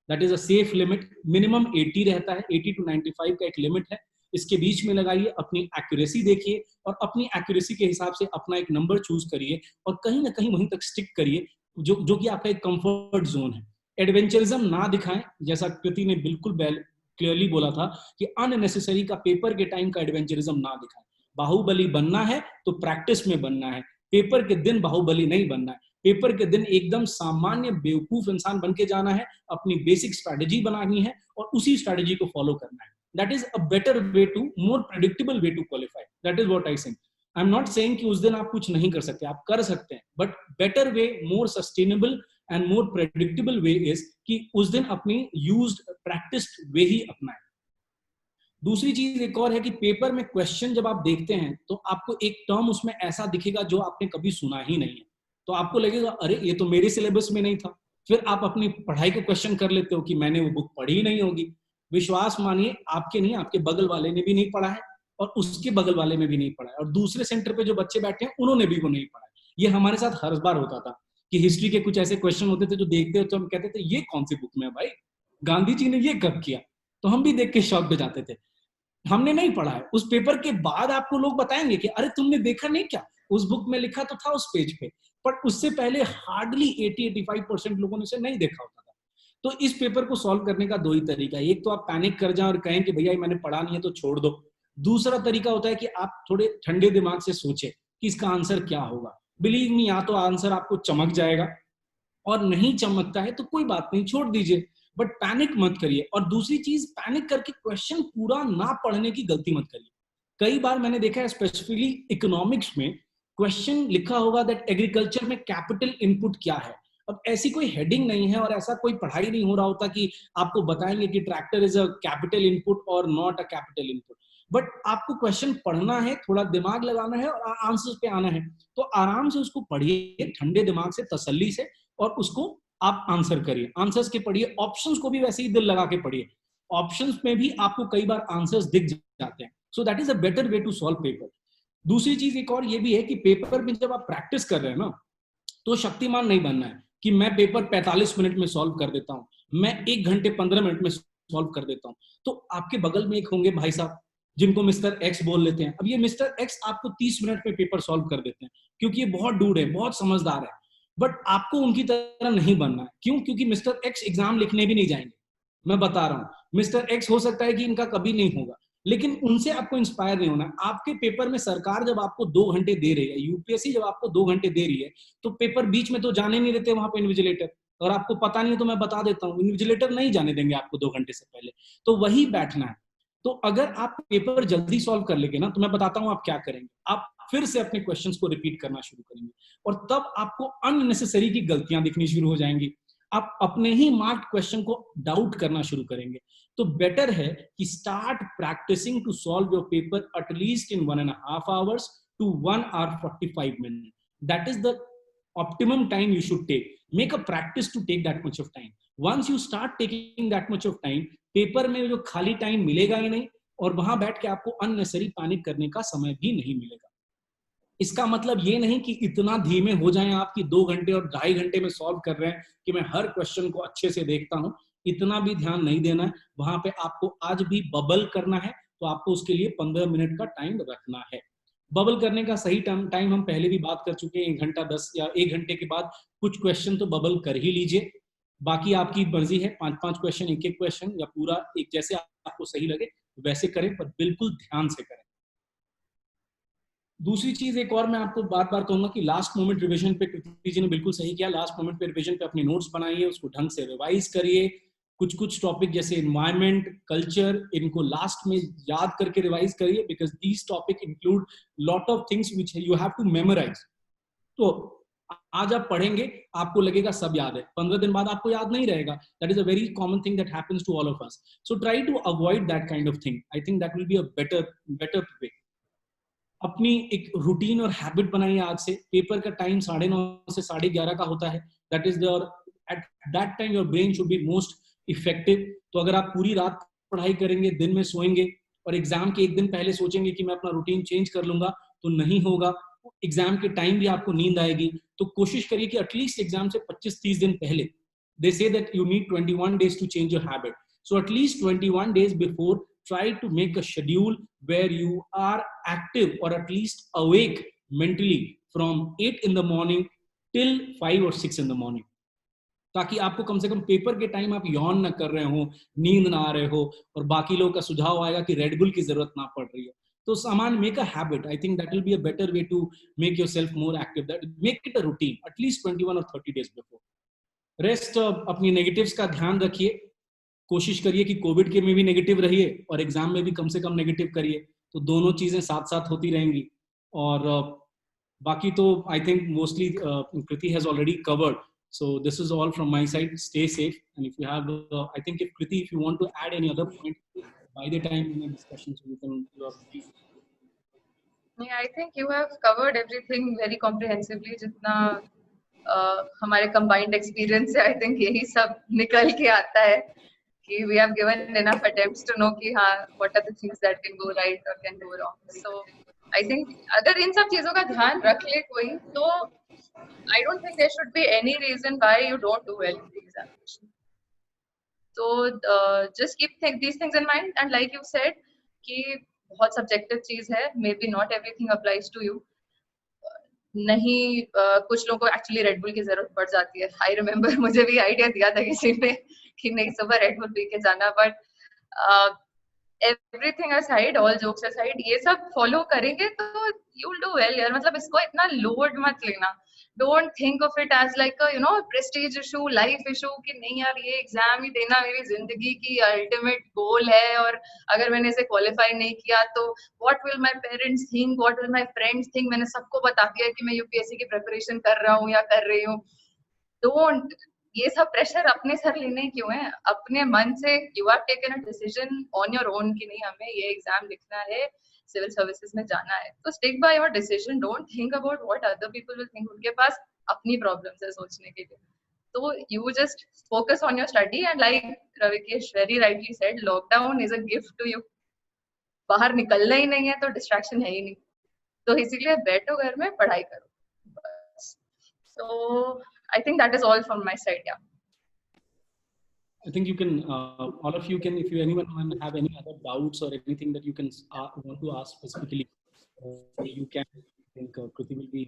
That is a safe limit. Minimum 80 रहता है, 80 to 95 का एक लिमिट है। इसके बीच में लगाइए, अपनी एक्यूरेसी देखिए और अपनी एक्यूरेसी के हिसाब से अपना एक नंबर चूज करिए और कहीं ना कहीं वहीं तक स्टिक करिए, जो कि आपका एक कंफर्ट जोन है। एडवेंचरिज्म ना दिखाएं, जैसा कृति ने बिल्कुल क्लियरली बोला था कि अननेसेसरी का पेपर के टाइम का एडवेंचरिज्म ना दिखाएं। बाहुबली बनना है तो प्रैक्टिस में बनना है, पेपर के दिन बाहुबली नहीं बनना है। पेपर के दिन एकदम सामान्य बेवकूफ इंसान बन के जाना है, अपनी बेसिक स्ट्रैटेजी बनानी है और उसी स्ट्रैटेजी को फॉलो करना है। That is a better way to, more predictable way to qualify. That is what I think. I'm not saying कि उस दिन आप कुछ नहीं कर सकते, आप कर सकते हैं, but better way, more sustainable and more predictable way is कि उस दिन अपनी used, practiced way ही अपनाएं। दूसरी चीज एक और है कि पेपर में क्वेश्चन जब आप देखते हैं तो आपको एक टर्म उसमें ऐसा दिखेगा जो आपने कभी सुना ही नहीं है, तो आपको लगेगा अरे ये तो मेरे सिलेबस में नहीं था। फिर आप अपनी पढ़ाई को क्वेश्चन कर लेते हो कि मैंने वो बुक पढ़ी ही नहीं होगी। विश्वास मानिए, आपके नहीं, आपके बगल वाले ने भी नहीं पढ़ा है और उसके बगल वाले में भी नहीं पढ़ा है और दूसरे सेंटर पे जो बच्चे बैठे हैं उन्होंने भी वो नहीं पढ़ा है। ये हमारे साथ हर बार होता था कि हिस्ट्री के कुछ ऐसे क्वेश्चन होते थे जो देखते हो तो हम कहते थे ये कौन सी बुक में है भाई, गांधी जी ने ये कब किया, तो हम भी देख के शॉक हो जाते थे, हमने नहीं पढ़ा है। उस पेपर के बाद आपको लोग बताएंगे कि अरे तुमने देखा नहीं क्या, उस बुक में लिखा तो था उस पेज पे, पर उससे पहले हार्डली 80-85% लोगों ने उसे नहीं देखा होता था। तो इस पेपर को सॉल्व करने का दो ही तरीका है, एक तो आप पैनिक कर जाएं और कहें कि भैया मैंने पढ़ा नहीं है तो छोड़ दो। दूसरा तरीका होता है कि आप थोड़े ठंडे दिमाग से सोचें कि इसका आंसर क्या होगा। बिलीव मी, या तो आंसर आपको चमक जाएगा और नहीं चमकता है तो कोई बात नहीं, छोड़ दीजिए, बट पैनिक मत करिए। और दूसरी चीज, पैनिक करके क्वेश्चन पूरा ना पढ़ने की गलती मत करिए। कई बार मैंने देखा है स्पेसिफिकली इकोनॉमिक्स में क्वेश्चन लिखा होगा दैट एग्रीकल्चर में कैपिटल इनपुट क्या है। अब ऐसी कोई हेडिंग नहीं है और ऐसा कोई पढ़ाई नहीं हो रहा होता कि आपको बताएंगे कि tractor is a capital input और not a capital input, but आपको क्वेश्चन पढ़ना है, थोड़ा दिमाग लगाना है और आंसर्स पे आना है। तो आराम से उसको पढ़िए, ठंडे दिमाग से, तसल्ली से, और उसको आप आंसर करिए। आंसर्स के पढ़िए, ऑप्शंस को भी वैसे ही दिल लगा के पढ़िए, ऑप्शंस में भी आपको कई बार आंसर्स दिख जाते हैं। So that is a better way to solve paper. दूसरी चीज एक और ये भी है कि पेपर में जब आप प्रैक्टिस कर रहे हैं ना, तो शक्तिमान नहीं बनना है कि मैं पेपर 45 मिनट में सॉल्व कर देता हूं, मैं 1 घंटे 15 मिनट में सॉल्व कर देता हूं। तो आपके बगल में एक होंगे भाई साहब जिनको मिस्टर एक्स बोल लेते हैं। अब ये मिस्टर एक्स आपको 30 मिनट में पेपर सॉल्व कर देते हैं क्योंकि ये बहुत डूड है, बहुत समझदार है, बट आपको उनकी तरह नहीं बनना है। क्यों? क्योंकि मिस्टर एक्स एग्जाम लिखने भी नहीं जाएंगे। मैं बता रहा हूं, मिस्टर एक्स हो सकता है कि इनका कभी नहीं होगा, लेकिन उनसे आपको इंस्पायर नहीं होना। आपके पेपर में सरकार जब आपको 2 घंटे दे रही है, यूपीएससी जब आपको 2 घंटे दे रही है, तो पेपर बीच में तो जाने नहीं देते वहां पे इन्विजिलेटर। और आपको पता नहीं है तो मैं बता देता हूँ, इन्विजिलेटर नहीं जाने देंगे आपको 2 घंटे से पहले, तो वही बैठना है। तो अगर आप पेपर जल्दी सॉल्व कर लेंगे ना, तो मैं बताता हूँ आप क्या करेंगे, आप फिर से अपने क्वेश्चंस को रिपीट करना शुरू करेंगे और तब आपको अननेसेसरी की गलतियां दिखनी शुरू हो जाएंगी। आप अपने ही मार्क्ड क्वेश्चन को डाउट करना शुरू करेंगे। तो बेटर है कि start practising to solve your paper at least in 1.5 hours to 1 hour 45 minutes. That is the optimum time you should take. Make a practice to take that much of time. Once you start taking that much of time, paper में जो खाली टाइम मिलेगा ही नहीं और वहां बैठ के आपको अननेसेसरी पैनिक करने का समय भी नहीं मिलेगा। इसका मतलब ये नहीं कि इतना धीमे हो जाएं आप कि 2 घंटे और 2.5 घंटे में सॉल्व कर रहे हैं कि मैं हर क्वेश्चन को अच्छे से देखता हूं, इतना भी ध्यान नहीं देना है। वहां पे आपको आज भी बबल करना है, तो आपको उसके लिए 15 मिनट का टाइम रखना है। बबल करने का सही टाइम हम पहले भी बात कर चुके हैं, 1 घंटा 10 या 1 घंटे के बाद कुछ क्वेश्चन तो बबल कर ही लीजिए। बाकी आपकी मर्जी है, 5-5 क्वेश्चन, एक क्वेश्चन, या पूरा एक, जैसे आपको सही लगे वैसे करें, पर बिल्कुल ध्यान से करें। दूसरी चीज एक और मैं आपको बार बार कहूंगा कि लास्ट मोमेंट रिवीजन पे कृति जी ने बिल्कुल सही किया। लास्ट मोमेंट पे रिवीजन पे अपने नोट्स बनाइए, उसको ढंग से रिवाइज करिए। कुछ टॉपिक जैसे एनवायरमेंट, कल्चर, इनको लास्ट में याद करके रिवाइज करिए, because these topic include lot of things which you have to memorise. तो आज आप पढ़ेंगे, आपको लगेगा सब याद है, 15 दिन बाद आपको याद नहीं रहेगा. That is a very common thing that happens to all of us. So try to avoid that kind of thing. I think that will be a better way. अपनी एक रूटीन और हैबिट बनाइए आज से. पेपर का टाइम 9:30 से 11:30 का होता है. That is your, at that time your brain should be most effective. तो अगर आप पूरी रात पढ़ाई करेंगे, दिन में सोएंगे और एग्जाम के एक दिन पहले सोचेंगे कि मैं अपना रूटीन चेंज कर लूंगा, तो नहीं होगा. एग्जाम के टाइम भी आपको नींद आएगी. तो कोशिश करिए कि एटलीस्ट एग्जाम से 25-30 दिन पहले, they say that you need 21 days to change your habit. So at least 21 days before, try to make a schedule where you are active or at least awake mentally from 8 in the morning till 5 or 6 in the morning. ताकि आपको कम से कम पेपर के टाइम आप यौन ना कर रहे हो, नींद ना आ रहे हो, और बाकी लोगों का सुझाव आएगा कि रेड बुल की जरूरत ना पड़ रही है. तो सामान, make a habit. I think that will be a better way to make yourself more active. That make it a routine at least 21 or 30 days before. Rest, अपनी नेगेटिव्स का ध्यान रखिए. कोशिश करिए कि कोविड के में भी नेगेटिव रहिए और एग्जाम में भी कम से कम नेगेटिव करिए. तो दोनों चीजें साथ साथ होती रहेंगी. और बाकी तो I think mostly Kriti has already covered. So this is all from my side. Stay safe, and if you have, I think if Kriti, if you want to add any other point by the time in the discussion, so you can. Yeah, I think you have covered everything very comprehensively. जितना हमारे combined experience से I think यही सब निकल के आता है कि we have given enough attempts to know कि हाँ what are the things that can go right or can go wrong. So I think अगर इन सब चीजों का ध्यान रख ले कोई, तो I don't think there should be any reason why you don't do well in the examination. So just keep these things in mind, and like you said कि बहुत subjective चीज है, maybe not everything applies to you. नहीं कुछ लोगों को एक्चुअली रेड बुल की जरूरत पड़ जाती है. आई रिमेम्बर मुझे भी आइडिया दिया था किसी ने कि नहीं सुबह रेड बुल पी के जाना, but everything aside, all jokes aside, ये सब फॉलो करेंगे तो यू विल डू वेल यार. मतलब इसको इतना लोड मत लेना. Don't think of it as like you know prestige issue, life issue कि नहीं यार ये एग्जाम ही देना मेरी जिंदगी की अल्टीमेट गोल है, और अगर मैंने इसे क्वालिफाई नहीं किया तो what will my parents think, what will my friends think. मैंने सबको बता दिया कि मैं यूपीएससी की प्रिपरेशन कर रहा हूँ या कर रही हूँ. डोंट, ये सब प्रेशर अपने सर लेने क्यों है. अपने मन से you have taken a decision on your own कि नहीं हमें ये एग्जाम लिखना है, सिविल सर्विसेज में जाना है, तो stick by your decision. Don't think about what other people will think. उनके पास अपनी प्रॉब्लम्स है सोचने के लिए. तो you just focus on your study, and like Ravikesh very rightly said, lockdown is a gift to you. बाहर निकलना ही नहीं है तो डिस्ट्रैक्शन है ही नहीं, तो इसीलिए बैठो घर में पढ़ाई करो बस. So I think that is all from my side. Yeah. I think you can, all of you can, if you anyone have any other doubts or anything that you can want to ask specifically, you can. I think Kriti will be,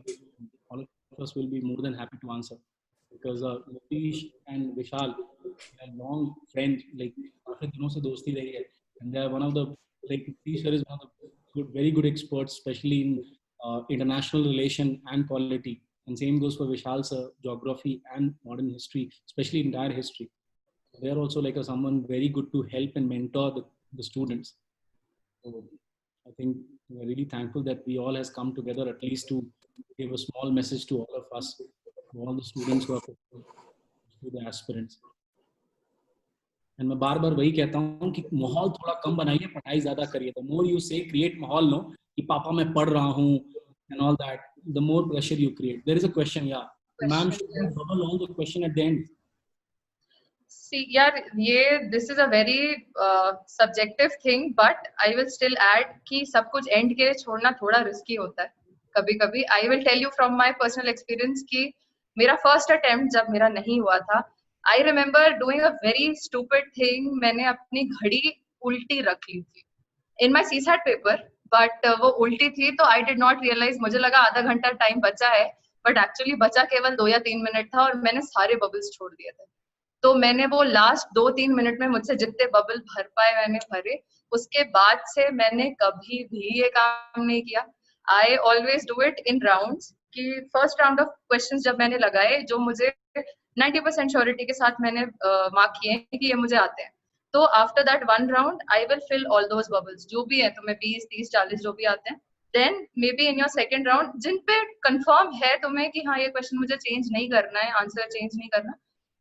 all of us will be more than happy to answer, because Nitish and Vishal are long friends, like काफी दिनों से दोस्ती रही है, and they are one of the, like Nitish is one of the good, very good experts, especially in international relation and polity. And same goes for Vishal's geography and modern history, especially entire history. They are also like someone very good to help and mentor the students. So I think we are really thankful that we all has come together at least to give a small message to all of us, to all the students who are to the aspirants. And मैं बार बार वही कहता हूँ कि माहौल थोड़ा कम बनाइए, पढ़ाई ज्यादा करिए. The more you say create माहौल नो कि पापा मैं पढ़ रहा हूँ and all that, the more pressure you create. There is a question, yeah. Ma'am, should we bubble all the question at the end? See, यार ये this is a very subjective thing, but I will still add कि सब कुछ end के लिए छोड़ना थोड़ा risky होता है कभी-कभी. I will tell you from my personal experience कि मेरा first attempt जब मेरा नहीं हुआ था, I remember doing a very stupid thing. मैंने अपनी घड़ी उल्टी रख ली थी in my CSAT paper, but वो उल्टी थी तो I did not realize. मुझे लगा आधा घंटा टाइम बचा है, but actually बचा केवल 2 या 3 मिनट था, और मैंने सारे बबल्स छोड़ दिए थे. तो मैंने वो लास्ट 2-3 मिनट में मुझसे जितने बबल भर पाए मैंने भरे. उसके बाद से मैंने कभी भी ये काम नहीं किया. I always do it in rounds कि फर्स्ट राउंड ऑफ क्वेश्चंस जब मैंने लगाए जो मुझे 90% श्योरिटी के साथ मैंने मार्क किए कि ये मुझे आते हैं, तो after that one round I will fill all those bubbles जो भी है, तो मैं 20, 30, 40 जो भी आते हैं, then maybe in your second round जिन पे confirm है तुम्हें कि हाँ ये question मुझे change नहीं करना है, answer change नहीं करना,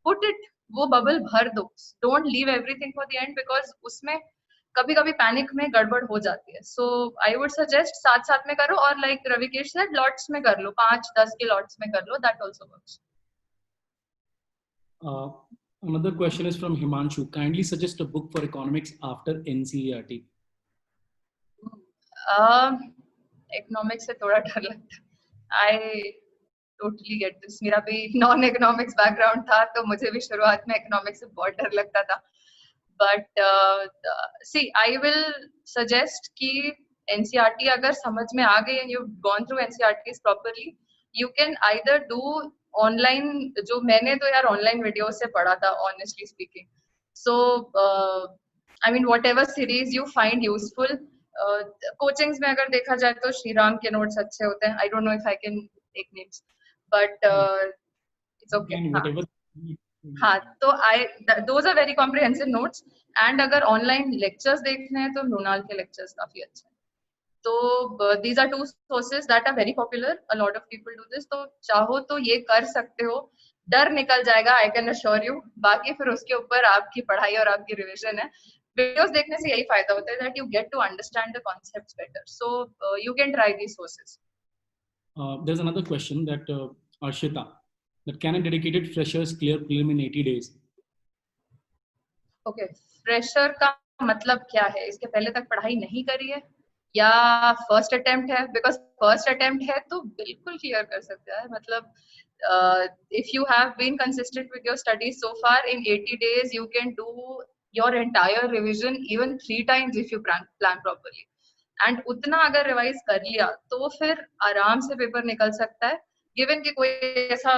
put it, वो bubble भर दो. Don't leave everything for the end because उसमें कभी कभी पैनिक में गड़बड़ हो जाती है. सो आई वुड सजेस्ट साथ साथ में करो, और लाइक रविकेश सेड लॉट्स में कर लो, 5-10 के लॉट्स में कर लो, that also works. Another question is from Himanshu. Kindly suggest a book for economics after NCERT. Economics से थोड़ा डर लगता है. I totally get this. मेरा भी नॉन इकोनॉमिक्स बैकग्राउंड था, तो मुझे भी शुरुआत में इकोनॉमिक्स से बहुत डर लगता था. But see, I will suggest कि NCERT अगर समझ में आ गई and you've gone through NCERTs properly, you can either do online, जो मैंने तो यार online videos से पढ़ा था, honestly speaking. So I mean whatever series you find useful, coachings में अगर देखा जाए तो श्रीराम के notes अच्छे होते हैं. I don't know if I can take names, but it's okay. Whatever. हाँ, तो those are very comprehensive notes. and अगर online lectures देखने हैं तो मृणाल के lectures काफी अच्छे हैं. तो these are two sources that are very popular. A lot of people do this. तो चाहो तो ये कर सकते हो, डर निकल जाएगा, I can assure you. बाकी फिर उसके ऊपर आपकी पढ़ाई और आपकी revision है. Videos देखने से यही फायदा होता है that you get to understand the concepts better. So you can try these sources. There's another question that Arshita, that can a dedicated freshers clear prelim in 80 days? Okay, fresher का मतलब क्या है? इसके पहले तक पढ़ाई नहीं करी है या फर्स्ट अटेम्प्ट है? बिकॉज फर्स्ट अटेम्प्ट है तो बिल्कुल क्लियर कर सकता है. मतलब if you have been consistent with your studies so far, in 80 days you can do your entire revision even 3 times if you plan properly. and उतना अगर रिवाइज कर लिया तो फिर आराम से पेपर निकल सकता है, गिवन कि कोई ऐसा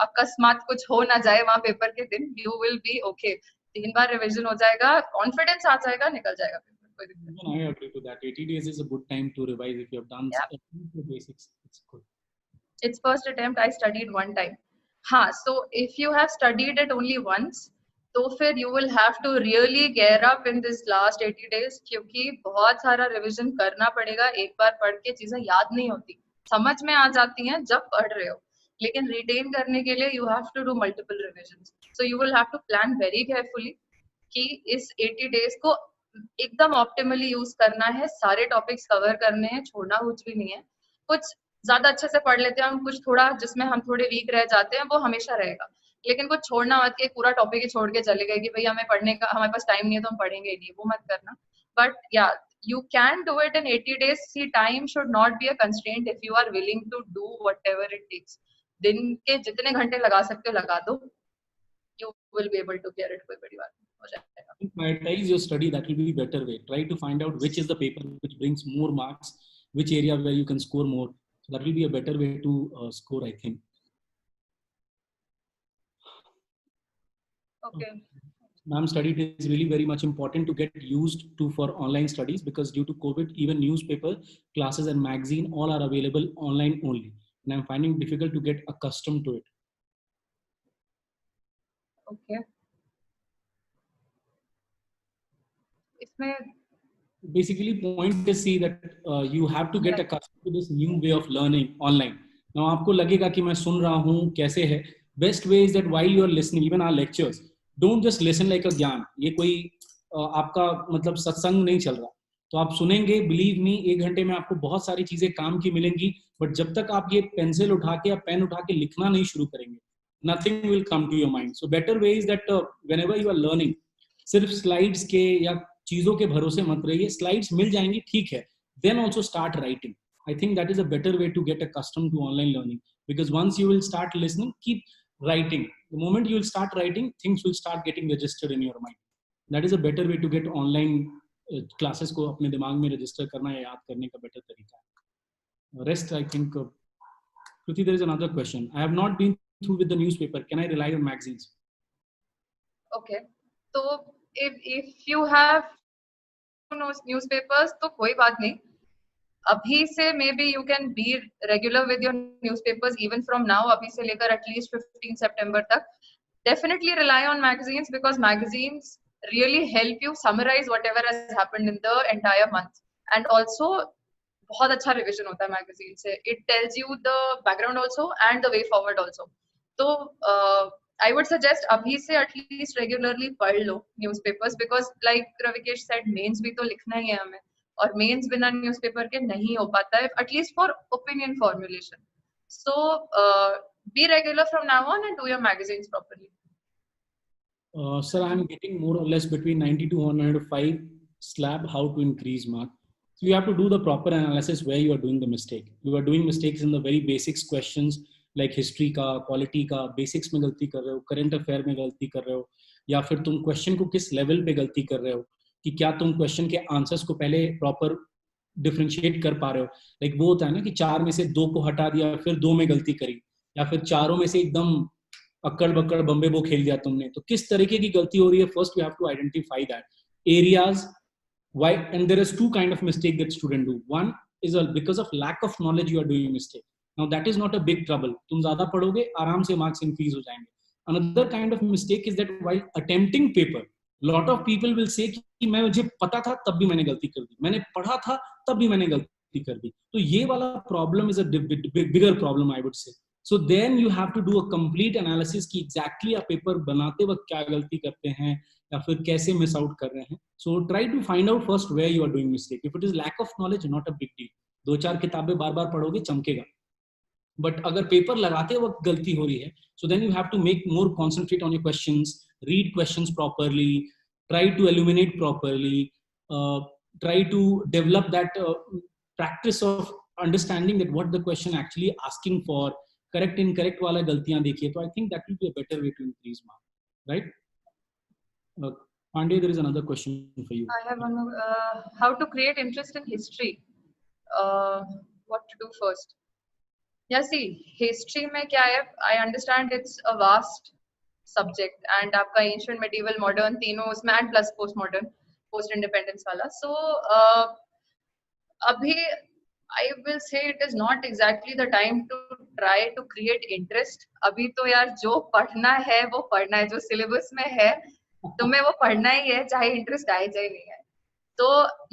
अकस्मात कुछ हो ना जाए वहां पेपर के दिन. You will B okay. 3 bar revision हो जाएगा, कॉन्फिडेंस आ जाएगा, निकल जाएगा पेपर, कोई दिक्कत नहीं. I agree to that. 80 days is a good time to revise if you have done the basics. It's good. It's first attempt. I studied one time. हाँ, so if you have studied it only once, तो फिर you will have to really gear up in this last 80 days, क्योंकि बहुत सारा रिवीजन करना पड़ेगा. एक बार पढ़ के चीजें याद नहीं होती, समझ में आ जाती हैं जब पढ़ रहे हो, लेकिन रिटेन करने के लिए you have to do multiple revisions. So you will have to plan very carefully कि इस 80 days को एकदम ऑप्टिमली यूज करना है, सारे टॉपिक्स कवर करने हैं, छोड़ना कुछ भी नहीं है. कुछ ज्यादा अच्छे से पढ़ लेते हैं हम, कुछ थोड़ा जिसमें हम थोड़े वीक रह जाते हैं, वो हमेशा रहेगा. लेकिन कुछ छोड़ना मत कि पूरा टॉपिक ही छोड़ के चले गए कि भाई हमें पढ़ने का, हमारे पास टाइम नहीं है तो हम पढ़ेंगे नहीं, वो मत करना. बट या you can do it in 80 days. See, time should not be a constraint if you are willing to do whatever it takes. दिन के जितने घंटे लगा सकते हो लगा दो, you will be able to clear it. कोई बड़ी बात नहीं हो जाएगा. Prioritize your study. That will be a better way. Try to find out which is the paper which brings more marks, which area where you can score more. So that will be a better way to score, I think. Okay. Ma'am, study is really very much important to get used to for online studies, because due to COVID, even newspaper, classes and magazine all are available online only. And I'm finding it difficult to get accustomed to it. Okay. इसमें basically point is see that you have to get accustomed to this new way of learning online. Now आपको लगेगा कि मैं सुन रहा हूँ कैसे है. Best way is that while you are listening, even our lectures, don't just listen like a ज्ञान. ये कोई आपका मतलब सत्संग नहीं चल रहा. तो आप सुनेंगे, believe me, 1 घंटे में आपको बहुत सारी चीजें काम की मिलेंगी. बट जब तक आप ये पेंसिल उठा के या पेन उठा के लिखना नहीं शुरू करेंगे, nothing will come to your mind. So better way is that whenever you are learning, सिर्फ स्लाइड्स के या चीजों के भरोसे मत रहिए. स्लाइड्स मिल जाएंगी, ठीक है. Then also start writing. I think that is a better way to get accustomed to online learning, because once you will start listening, keep writing. The moment you will start writing, things will start getting registered in your mind. That is a better way to get online classes को अपने दिमाग में register करना या याद करने का better तरीका है. Rest, I think. Kruti, there is another question. I have not been through with the newspaper. Can I rely on magazines? Okay. So if you have newspapers, तो कोई बात नहीं. अभी से maybe you can be regular with your newspapers even from now. अभी से लेकर at least 15 September तक. Definitely rely on magazines, because magazines really help you summarize whatever has happened in the entire month. And also बहुत अच्छा रिविजन होता है मैगजीन से. It tells you the background also and the way forward also. तो I would suggest अभी से at least regularly पढ़ लो newspapers, because like Ravikesh said, mains भी तो लिखना ही है हमें, और मेंस बिना न्यूज़पेपर के नहीं हो पाता है, at least for opinion formulation. So be regular from now on and do your magazines properly. Sir, I'm getting more or less between 90 to 105 slab how to increase mark. So you have to do the proper analysis where you are doing the mistake. You are doing mistakes in the very basics questions like history का, quality का, basics में गलती कर रहे हो, current affair में गलती कर रहे हो, या फिर तुम question को किस level पे गलती कर रहे हो, कि क्या तुम question के answers को पहले proper differentiate कर पा रहे हो. Like वो होता है ना कि 4 में से 2 को हटा दिया, फिर 2 में गलती करी, या फिर चारों में से एकदम अक्कड़ बक्कड़ बम्बे बो खेल दिया तुमने. तो किस तरीके की गलती हो रही है, first you have to identify that areas. Why? And there is two kind of mistake that student do. One is because of lack of knowledge you are doing mistake. Now that is not a big trouble. तुम ज्यादा पढ़ोगे, आराम से marks increase हो जाएंगे. Another kind of mistake is that while attempting paper, lot of people will say कि मैं मुझे पता था तब भी मैंने गलती कर दी, मैंने पढ़ा था तब भी मैंने गलती कर दी. तो ये वाला problem is a bigger problem, I would say. So then you have to do a complete analysis कि exactly आप पेपर बनाते वक्त क्या गलती करते हैं या फिर कैसे मिस आउट कर रहे हैं. So try to find out first where you are doing mistake. If it is lack of knowledge, not a big deal. 2-4 किताबें बार बार पढ़ोगे चमकेगा. But अगर पेपर लगाते वक्त गलती हो रही है, so then you have to make more concentrate on your questions, read questions properly, try to illuminate properly, try to develop that practice of understanding that what the question actually asking for. Correct incorrect वाला गलतियां देखिए. तो I think that will be a better way to increase mark, right? Pandey, there is another question for you. I have one more. How to create interest in history? What to do first? Yeah, see, history में क्या है? I understand it's a vast subject, and आपका ancient, medieval, modern तीनों उसमें, and plus post-modern, post-independence वाला. So अभी I will say it is not exactly the time to try to create interest. अभी तो यार जो पढ़ना है वो पढ़ना है, जो सिलेबस में है तुम्हें वो पढ़ना ही है, चाहे इंटरेस्ट आए चाहे नहीं आए. तो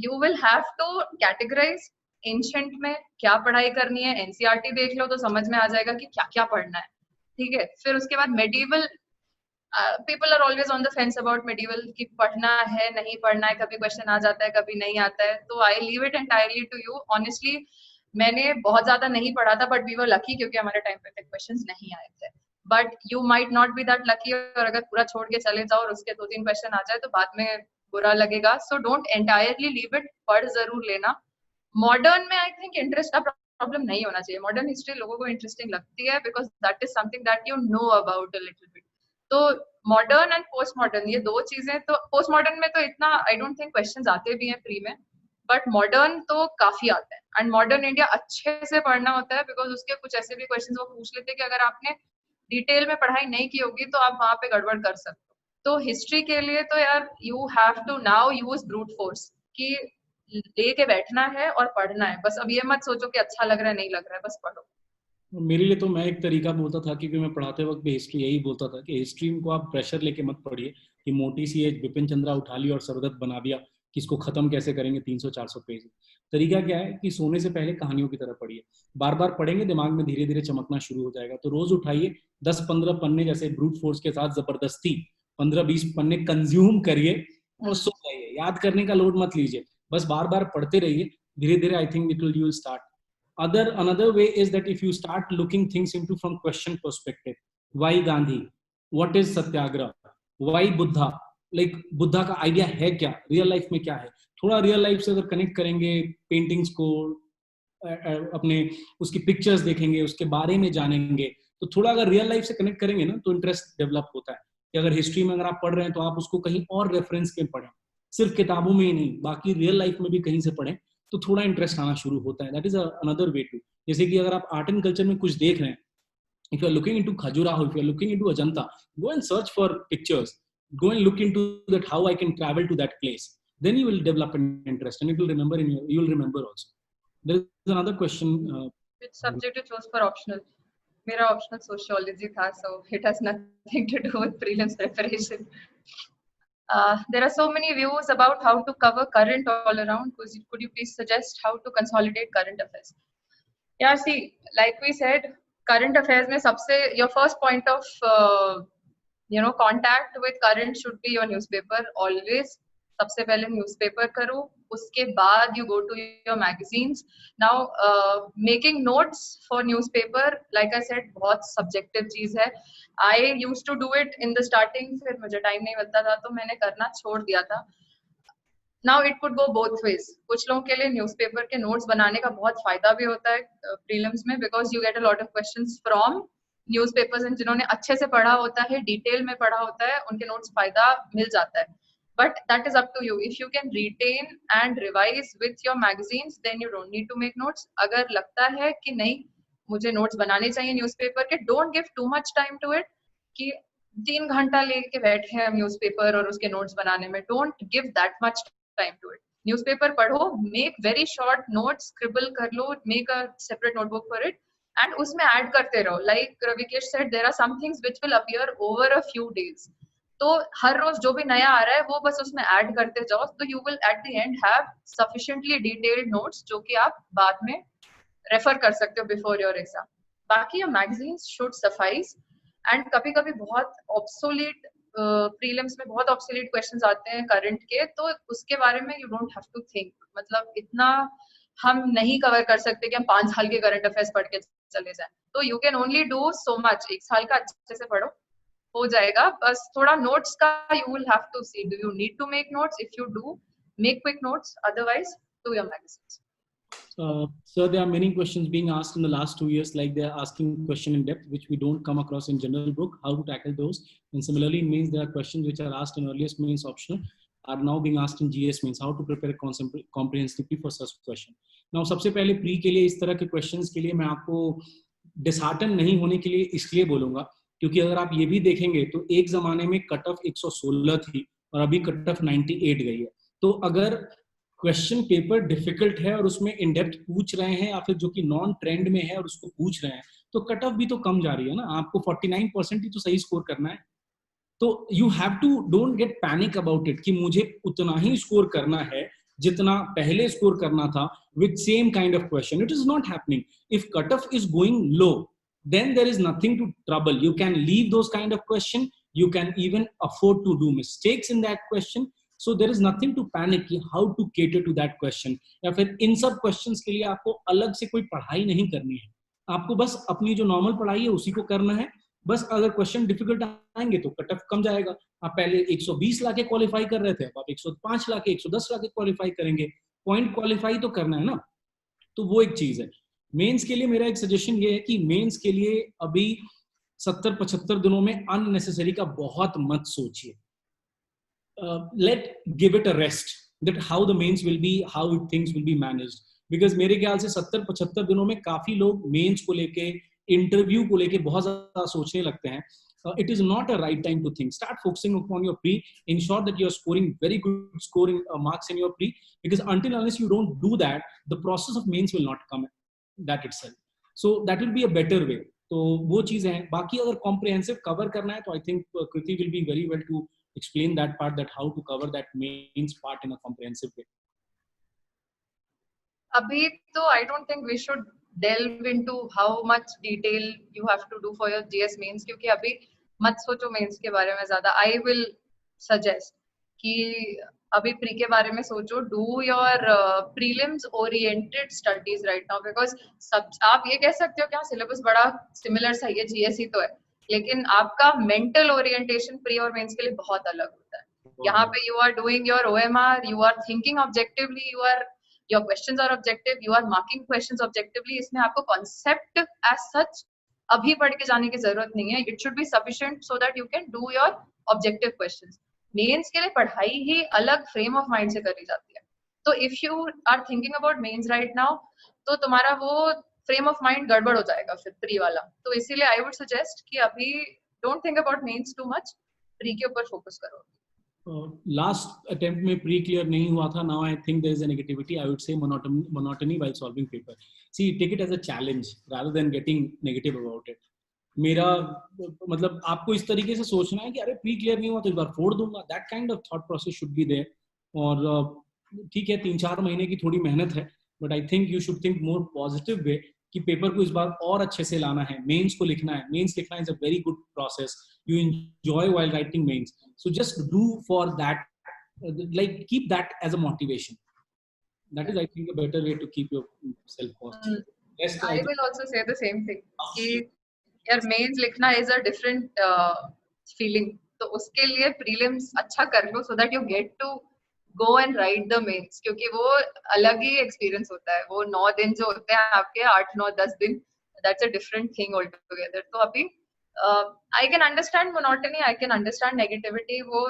you will have to categorize ancient में क्या पढ़ाई करनी है. एनसीईआरटी देख लो तो समझ में आ जाएगा कि क्या क्या पढ़ना है, ठीक है. फिर उसके बाद medieval, people are always on the fence about medieval कि पढ़ना है नहीं पढ़ना है, कभी क्वेश्चन आ जाता है कभी नहीं आता है. तो I leave it entirely to you. Honestly मैंने बहुत ज्यादा नहीं पढ़ा था, बट वी वर लकी क्योंकि हमारे टाइम पे क्वेश्चंस नहीं आए थे. But you might not be that lucky, और अगर पूरा छोड़ के चले जाओ और उसके 2-3 क्वेश्चन आ जाए तो बाद में बुरा लगेगा. So don't entirely leave it, पढ़ जरूर लेना. मॉडर्न में आई थिंक इंटरेस्ट का प्रॉब्लम नहीं होना चाहिए. मॉडर्न हिस्ट्री लोगों को इंटरेस्टिंग लगती है because that is something that you know about a little bit. तो मॉडर्न एंड पोस्ट मॉडर्न ये दो चीजें. तो पोस्ट मॉडर्न में तो इतना आई डोंट थिंक क्वेश्चंस आते भी हैं फ्री में, बट मॉडर्न तो काफी आते हैं. एंड मॉडर्न इंडिया अच्छे से पढ़ना होता है बिकॉज उसके कुछ ऐसे भी क्वेश्चंस वो पूछ लेते हैं कि अगर आपने डिटेल में पढ़ाई नहीं की होगी तो आप वहां पे गड़बड़ कर सकते हो. तो हिस्ट्री के लिए तो यार you have to now use brute force कि लेके बैठना है और पढ़ना है बस. अब ये मत सोचो कि अच्छा लग रहा है नहीं लग रहा है, बस पढ़ो. मेरे लिए तो मैं एक तरीका बोलता था, क्योंकि मैं पढ़ाते वक्त भी हिस्ट्री यही बोलता था कि हिस्ट्री को आप प्रेशर लेके मत पढ़िए कि मोटी सी एक बिपिन चंद्रा उठा ली और सरदत्त बना दिया कि इसको खत्म कैसे करेंगे 300-400 पेज. तरीका क्या है कि सोने से पहले कहानियों की तरह पढ़िए. बार बार पढ़ेंगे दिमाग में धीरे धीरे चमकना शुरू हो जाएगा. तो रोज उठाइए 10-15 पन्ने जैसे ब्रूट फोर्स के साथ जबरदस्ती 15-20 पन्ने कंज्यूम करिए और सो जाइए. याद करने का लोड मत लीजिए, बस बार बार पढ़ते रहिए. धीरे धीरे I think it will, you will start. Another way is that if you start looking things into from question perspective, why Gandhi, what is satyagrah, why Buddha, like Buddha का आइडिया है क्या, रियल लाइफ में क्या है. थोड़ा रियल लाइफ से अगर कनेक्ट करेंगे, पेंटिंग्स को अपने उसकी पिक्चर्स देखेंगे, उसके बारे में जानेंगे, तो थोड़ा अगर रियल लाइफ से कनेक्ट करेंगे ना तो इंटरेस्ट डेवलप होता है. कि अगर हिस्ट्री में अगर आप पढ़ रहे हैं तो आप उसको कहीं और रेफरेंस के पढ़ें, सिर्फ किताबों में ही नहीं, बाकी रियल लाइफ में भी कहीं से पढ़ें तो थोड़ा इंटरेस्ट आना शुरू होता है. That is another way to. जैसे कि अगर आप आर्ट एंड कल्चर में कुछ देख रहे हैं, if you are looking into Khajuraho, if you are looking into Ajanta, go and search for pictures, go and look into that how I can travel to that place. Then you will develop an interest and it will remember in you will remember also. There is another question. Which subject you chose for optional? मेरा optional sociology था, so it has nothing to do with prelims preparation. There are so many views about how to cover current all around. Could you please suggest how to consolidate current affairs? Yeah, see, like we said, current affairs में सबसे your first point of contact with current should be your newspaper always. सबसे पहले newspaper करो, उसके बाद you go to your magazines. Now making notes for newspaper, like I said, बहुत subjective चीज है. I used to do it in the starting, फिर मुझे time नहीं मिलता था तो मैंने करना छोड़ दिया था. Now it could go both ways. कुछ लोगों के लिए न्यूज़पेपर के नोट्स बनाने का बहुत फायदा भी होता है प्रीलिम्स में, because you get a lot of questions from newspapers and जिन्होंने अच्छे से पढ़ा होता है, डिटेल में पढ़ा होता है, उनके नोट्स फायदा मिल जाता है. But that is up to you. If you can retain and revise with your magazines, then you don't need to make notes. अगर लगता है कि नहीं मुझे नोट्स बनाने चाहिए न्यूज़पेपर के, don't give too much time to it कि 3 घंटा लेके बैठे हैं न्यूज़पेपर और उसके नोट्स बनाने में. Don't give that much time to it. Newspaper पढ़ो, make very short notes, scribble कर लो, make a separate notebook for it, and उसमें add करते रहो. Like Ravikesh said, there are some things which will appear over a few days. तो हर रोज जो भी नया आ रहा है वो बस उसमें ऐड करते जाओ, तो you will at the end have sufficiently detailed notes जो कि आप बाद में रेफर कर सकते हो before your exam. बाकी your magazines should suffice. And कभी-कभी बहुत obsolete प्रीलिम्स में बहुत ऑब्सोलीट क्वेश्चंस आते हैं करंट के, तो उसके बारे में you don't have to think. मतलब इतना हम नहीं कवर कर सकते कि हम 5 साल के करंट अफेयर्स पढ़ के चले जाएं. तो you can only do so much. 1 साल का अच्छे से पढ़ो, हो जाएगा. बस थोड़ा नोट्स का you will have to see, do you need to make notes? If you do, make quick notes, otherwise do your magazines. So there are many questions being asked in the last 2 years, like they're asking question in depth, which we don't come across in general book, how to tackle those. And similarly, in mains, there are questions which are asked in earliest mains optional, are now being asked in GS mains, how to prepare comprehensively for such question. Now, सबसे पहले प्री के लिए इस तरह के questions के लिए मैं आपको dishearten नहीं होने के लिए इसलिए बोलूँगा, क्योंकि अगर आप ये भी देखेंगे तो एक जमाने में कट ऑफ 116 थी और अभी कट ऑफ 98 गई है. तो अगर क्वेश्चन पेपर डिफिकल्ट है और उसमें इन डेप्थ पूछ रहे हैं या फिर जो कि नॉन ट्रेंड में है और उसको पूछ रहे हैं, तो कट ऑफ भी तो कम जा रही है ना. आपको 49% ही तो सही स्कोर करना है. तो you have to don't get panic about it कि मुझे उतना ही स्कोर करना है जितना पहले स्कोर करना था with same kind of question. It is not happening. If cut off is going low, then there is nothing to trouble. You can leave those kind of question. You can even afford to do mistakes in that question. So there is nothing to panic how to cater to that question. या फिर इन सब questions के लिए आपको अलग से कोई पढ़ाई नहीं करनी है. आपको बस अपनी जो normal पढ़ाई है उसी को करना है. बस अगर question difficult आएंगे तो कट ऑफ कम जाएगा. आप पहले 120 लाके क्वालिफाई कर रहे थे, अब आप 105 लाके 110 लाके क्वालिफाई करेंगे. पॉइंट क्वालिफाई तो करना है ना. तो वो एक चीज है. मेंस के लिए मेरा एक सजेशन ये है कि मेंस के लिए अभी 70-75 दिनों में अननेसेसरी का बहुत मत सोचिए. Let give it a rest that how the mains will be, how things will be managed. Because मेरे ख्याल से 70-75 दिनों में काफी लोग मेंस को लेके, इंटरव्यू को लेके बहुत ज्यादा सोचने लगते हैं. It is not a right time to think. Start focusing upon your pre. Ensure that you are scoring very good scoring marks in your pre, because until unless you don't do that, the process of mains will not come that itself. So that will be a better way. तो वो चीजें हैं. बाकी अगर comprehensive cover करना है तो I think Kriti will be very well to explain that part, that how to cover that mains part in a comprehensive way. अभी तो I don't think we should delve into how much detail you have to do for your GS mains, क्योंकि अभी मत सोचो मेंस के बारे में ज्यादा. I will suggest कि अभी प्री के बारे में सोचो. Do your prelims oriented studies right now, because सब आप ये कह सकते हो कि हाँ सिलेबस बड़ा सिमिलर सा है, GS ही तो है, लेकिन आपका मेंटल ओरिएंटेशन प्री और मेंस के लिए बहुत अलग होता है. यहाँ पे you are doing your OMR, you are thinking objectively, your questions are objective, you are marking questions objectively. इसमें आपको concept as such अभी पढ़ के जाने की जरूरत नहीं है. It should be sufficient so that you can do your objective questions. Mains के लिए पढ़ाई ही अलग फ्रेम ऑफ माइंड से करी जाती है. तो if you are thinking about mains right now, तो तुम्हारा वो फ्रेम ऑफ माइंड गड़बड़ हो जाएगा फिर प्री वाला. तो इसीलिए आई वुड सजेस्ट कि अभी don't think about mains too much, pre के ऊपर फोकस करो. Last attempt में pre clear नहीं हुआ था. Now I think there is a negativity. I would say monotony while solving paper. See, take it as a challenge rather than getting negative about it. मेरा मतलब आपको इस तरीके से सोचना है कि अरे प्री क्लियर नहीं हुआ तो इस बार फोड़ दूंगा, that kind of thought process should be there. और ठीक है 3-4 महीने की थोड़ी मेहनत है, but I think you should think more positive way कि पेपर को इस बार और अच्छे से लाना है, मेंस को लिखना है, मेंस लिखना is a very good process, you enjoy while writing mains, so just do for that, like keep that as a motivation. That is I think a better way to keep yourself positive. Yes, I will also say the same thing कि यार मेंस लिखना इज अ डिफरेंट फीलिंग, तो उसके लिए प्रीलिम्स अच्छा कर लो so that you get to go and write the mains, क्योंकि वो अलग ही एक्सपीरियंस होता है। वो 9 दिन जो होते हैं आपके, 8-9-10 दिन, that's a different thing all together. तो अभी I can understand monotony, I can understand negativity. वो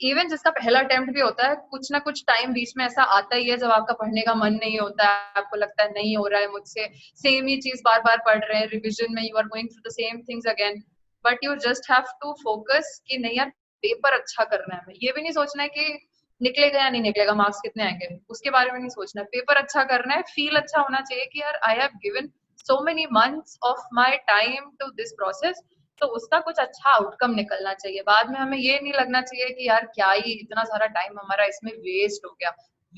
इवन जिसका पहला अटेम्प्ट भी होता है, कुछ ना कुछ टाइम बीच में ऐसा आता ही है जब आपका पढ़ने का मन नहीं होता है, आपको लगता है नहीं हो रहा है मुझसे, सेम ही चीज बार बार पढ़ रहे हैं, रिविजन में you are going through the same things again, but you just have to focus कि नहीं यार पेपर अच्छा करना है। ये भी नहीं सोचना है कि निकलेगा या नहीं निकलेगा, मार्क्स कितने आएंगे, उसके बारे में नहीं सोचना है, पेपर अच्छा करना है। फील अच्छा होना चाहिए कि यार I have given so many months of my time to this process, तो उसका कुछ अच्छा आउटकम निकलना चाहिए। बाद में हमें ये नहीं लगना चाहिए कि यार क्या ही इतना सारा टाइम हमारा इसमें वेस्ट हो गया।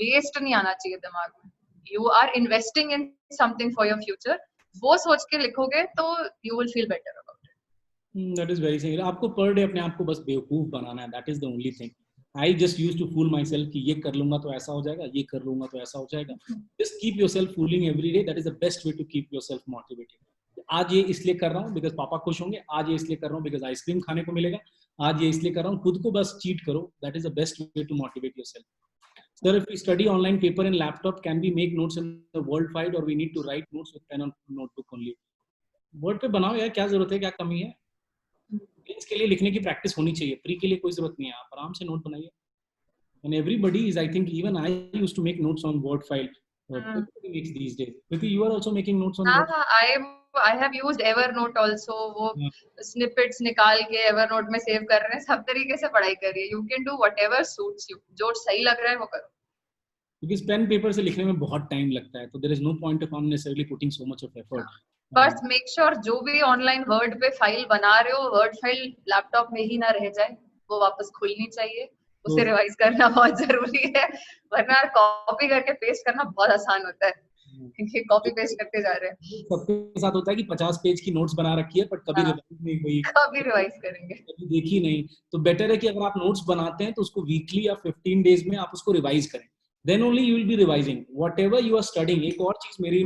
वेस्ट नहीं आना चाहिए दिमाग में। You are investing in something for your future, वो सोच के लिखोगे तो you will feel better about it. that is very single. आपको पर डे अपने आप को बस बेवकूफ बनाना है, that is the only thing. I just used to fool myself कि ये कर लूंगा तो ऐसा हो जाएगा, ये कर लूंगा तो ऐसा हो जाएगा. Just keep yourself fooling every day. That is the best way to keep yourself motivated. आज ये इसलिए कर रहा हूँ बिकॉज पापा खुश होंगे, आज ये इसलिए कर रहा हूँ बिकॉज आइसक्रीम खाने को मिलेगा, आज ये इसलिए कर रहा हूँ, खुद को बस चीट करो. That is the best way to motivate yourself. Sir, if we study online paper and laptop, can we make notes in the word file or we need to write notes with pen and notebook only? Word पे बनाओ यार, क्या जरूरत है, क्या कमी है. इसके लिए लिखने की प्रैक्टिस होनी चाहिए, प्री के लिए कोई जरूरत नहीं है, आप आराम से नोट बनाइए. And everybody is, I think, even I used to make notes on word file. Everybody makes these days. Maybe you are also making notes on word हाँ, I have used Evernote also. वो snippets निकाल के Evernote में सेव कर रहे हैं, सब तरीके से पढ़ाई करिए. You can do whatever suits you. जो सही लग रहा है वो करो. Because pen paper से लिखने में बहुत टाइम लगता है, तो there is no point of unnecessarily putting so much of effort. बस मेक श्योर जो भी ऑनलाइन वर्ड पे फाइल बना रहे हो, वर्ड फाइल लैपटॉप में ही ना रह जाए, वो वापस खुलनी चाहिए. उसे रिवाइज करना बहुत जरूरी है, वरना कॉपी करके पेस्ट करना बहुत आसान होता है, क्योंकि कॉपी पेस्ट करते जा रहे हैं. सबके साथ होता है कि 50 पेज की नोट्स बना रखी है, बट कभी रिवाइज नहीं हुई, कभी रिवाइज करेंगे, कभी देखी नहीं. तो बेटर है कि अगर आप नोट्स बनाते हैं तो उसको वीकली या 15 डेज में आप उसको रिवाइज करें. Then only you will be revising whatever you are studying. एक और चीज मेरी,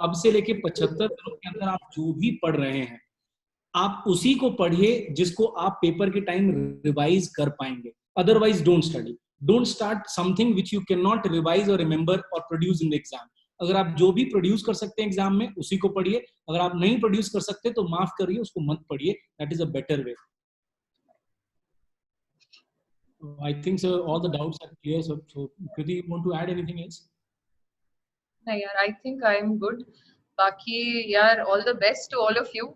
अब से लेके 75 दिनों के अंदर आप जो भी पढ़ रहे हैं, आप उसी को पढ़िए जिसको आप पेपर के टाइम रिवाइज कर पाएंगे. Otherwise don't study. Don't start something which you can not revise और रिमेंबर और प्रोड्यूस इन द एग्जाम. अगर आप जो भी प्रोड्यूस कर सकते हैं एग्जाम में, उसी को पढ़िए. अगर आप नहीं प्रोड्यूस कर सकते तो माफ करिए, उसको मत पढ़िए. That is a better way. I think so all the doubts are clear. So Kriti, you want to add anything else? नहीं यार, I think I am good. बाकी यार all the best to all of you.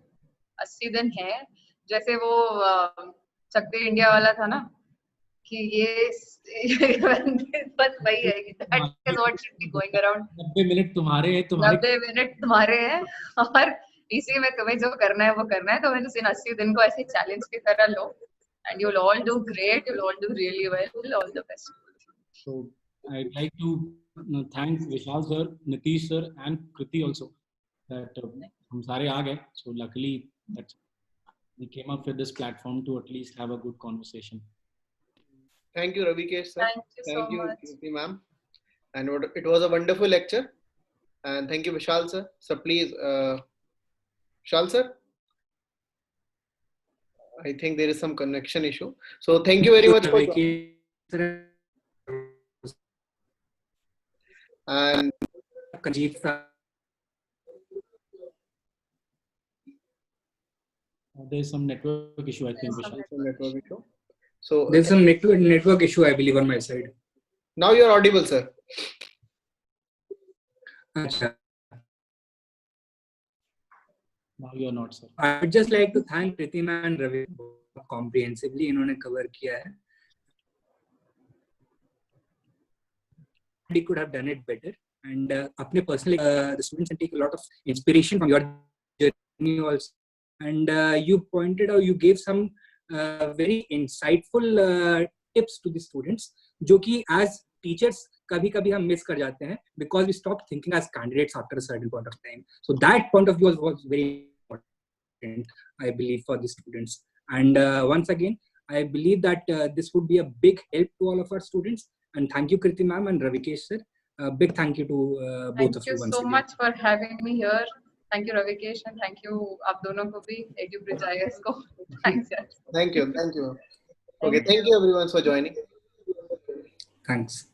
80 दिन है, जैसे वो चक दे इंडिया वाला था ना, कि ये बस वही है, that is what should be going around. 90 minute तुम्हारे हैं, 90 मिनट तुम्हारे हैं, और इसी में तुम्हें जो करना है वो करना है. तो मैंने इन 80 दिन को ऐसे चैलेंज की तरह लो, and you'll all do great, you'll all do really well. All the best. So I'd like to thank Vishal sir, Nitish sir and Kriti also that हम सारे आ गए. So luckily that we came up with this platform to at least have a good conversation. Thank you, Ravikesh sir. Thank you so much. Kriti ma'am. And it was a wonderful lecture. And thank you, Vishal sir. So please, Vishal sir. I think there is some connection issue. So thank you very much for and there is some network issue, I think. Vishal. some network issue. So There's some network issue, I believe, on my side. now you are audible, sir. Achha. Now you are not, sir. I would just like to thank Pritima and Ravi comprehensively. इन्होंने cover किया है. We could have done it better. And अपने personally, the students can take a lot of inspiration from your journey. you also. And you pointed out, you gave some very insightful tips to the students, जो कि as teachers कभी-कभी हम miss कर जाते हैं because we stop thinking as candidates after a certain point of time. So that point of view was very important, I believe, for the students. And once again, I believe that this would be a big help to all of our students. And thank you, Kriti ma'am and Ravikesh sir. Big thank you to both of you once so again. much for having me here. Thank you, Ravikesh, and thank you, आप दोनों को भी, EduBridge IS को. Thanks, yaar. Thank you. Okay, thank you everyone for joining. Thanks.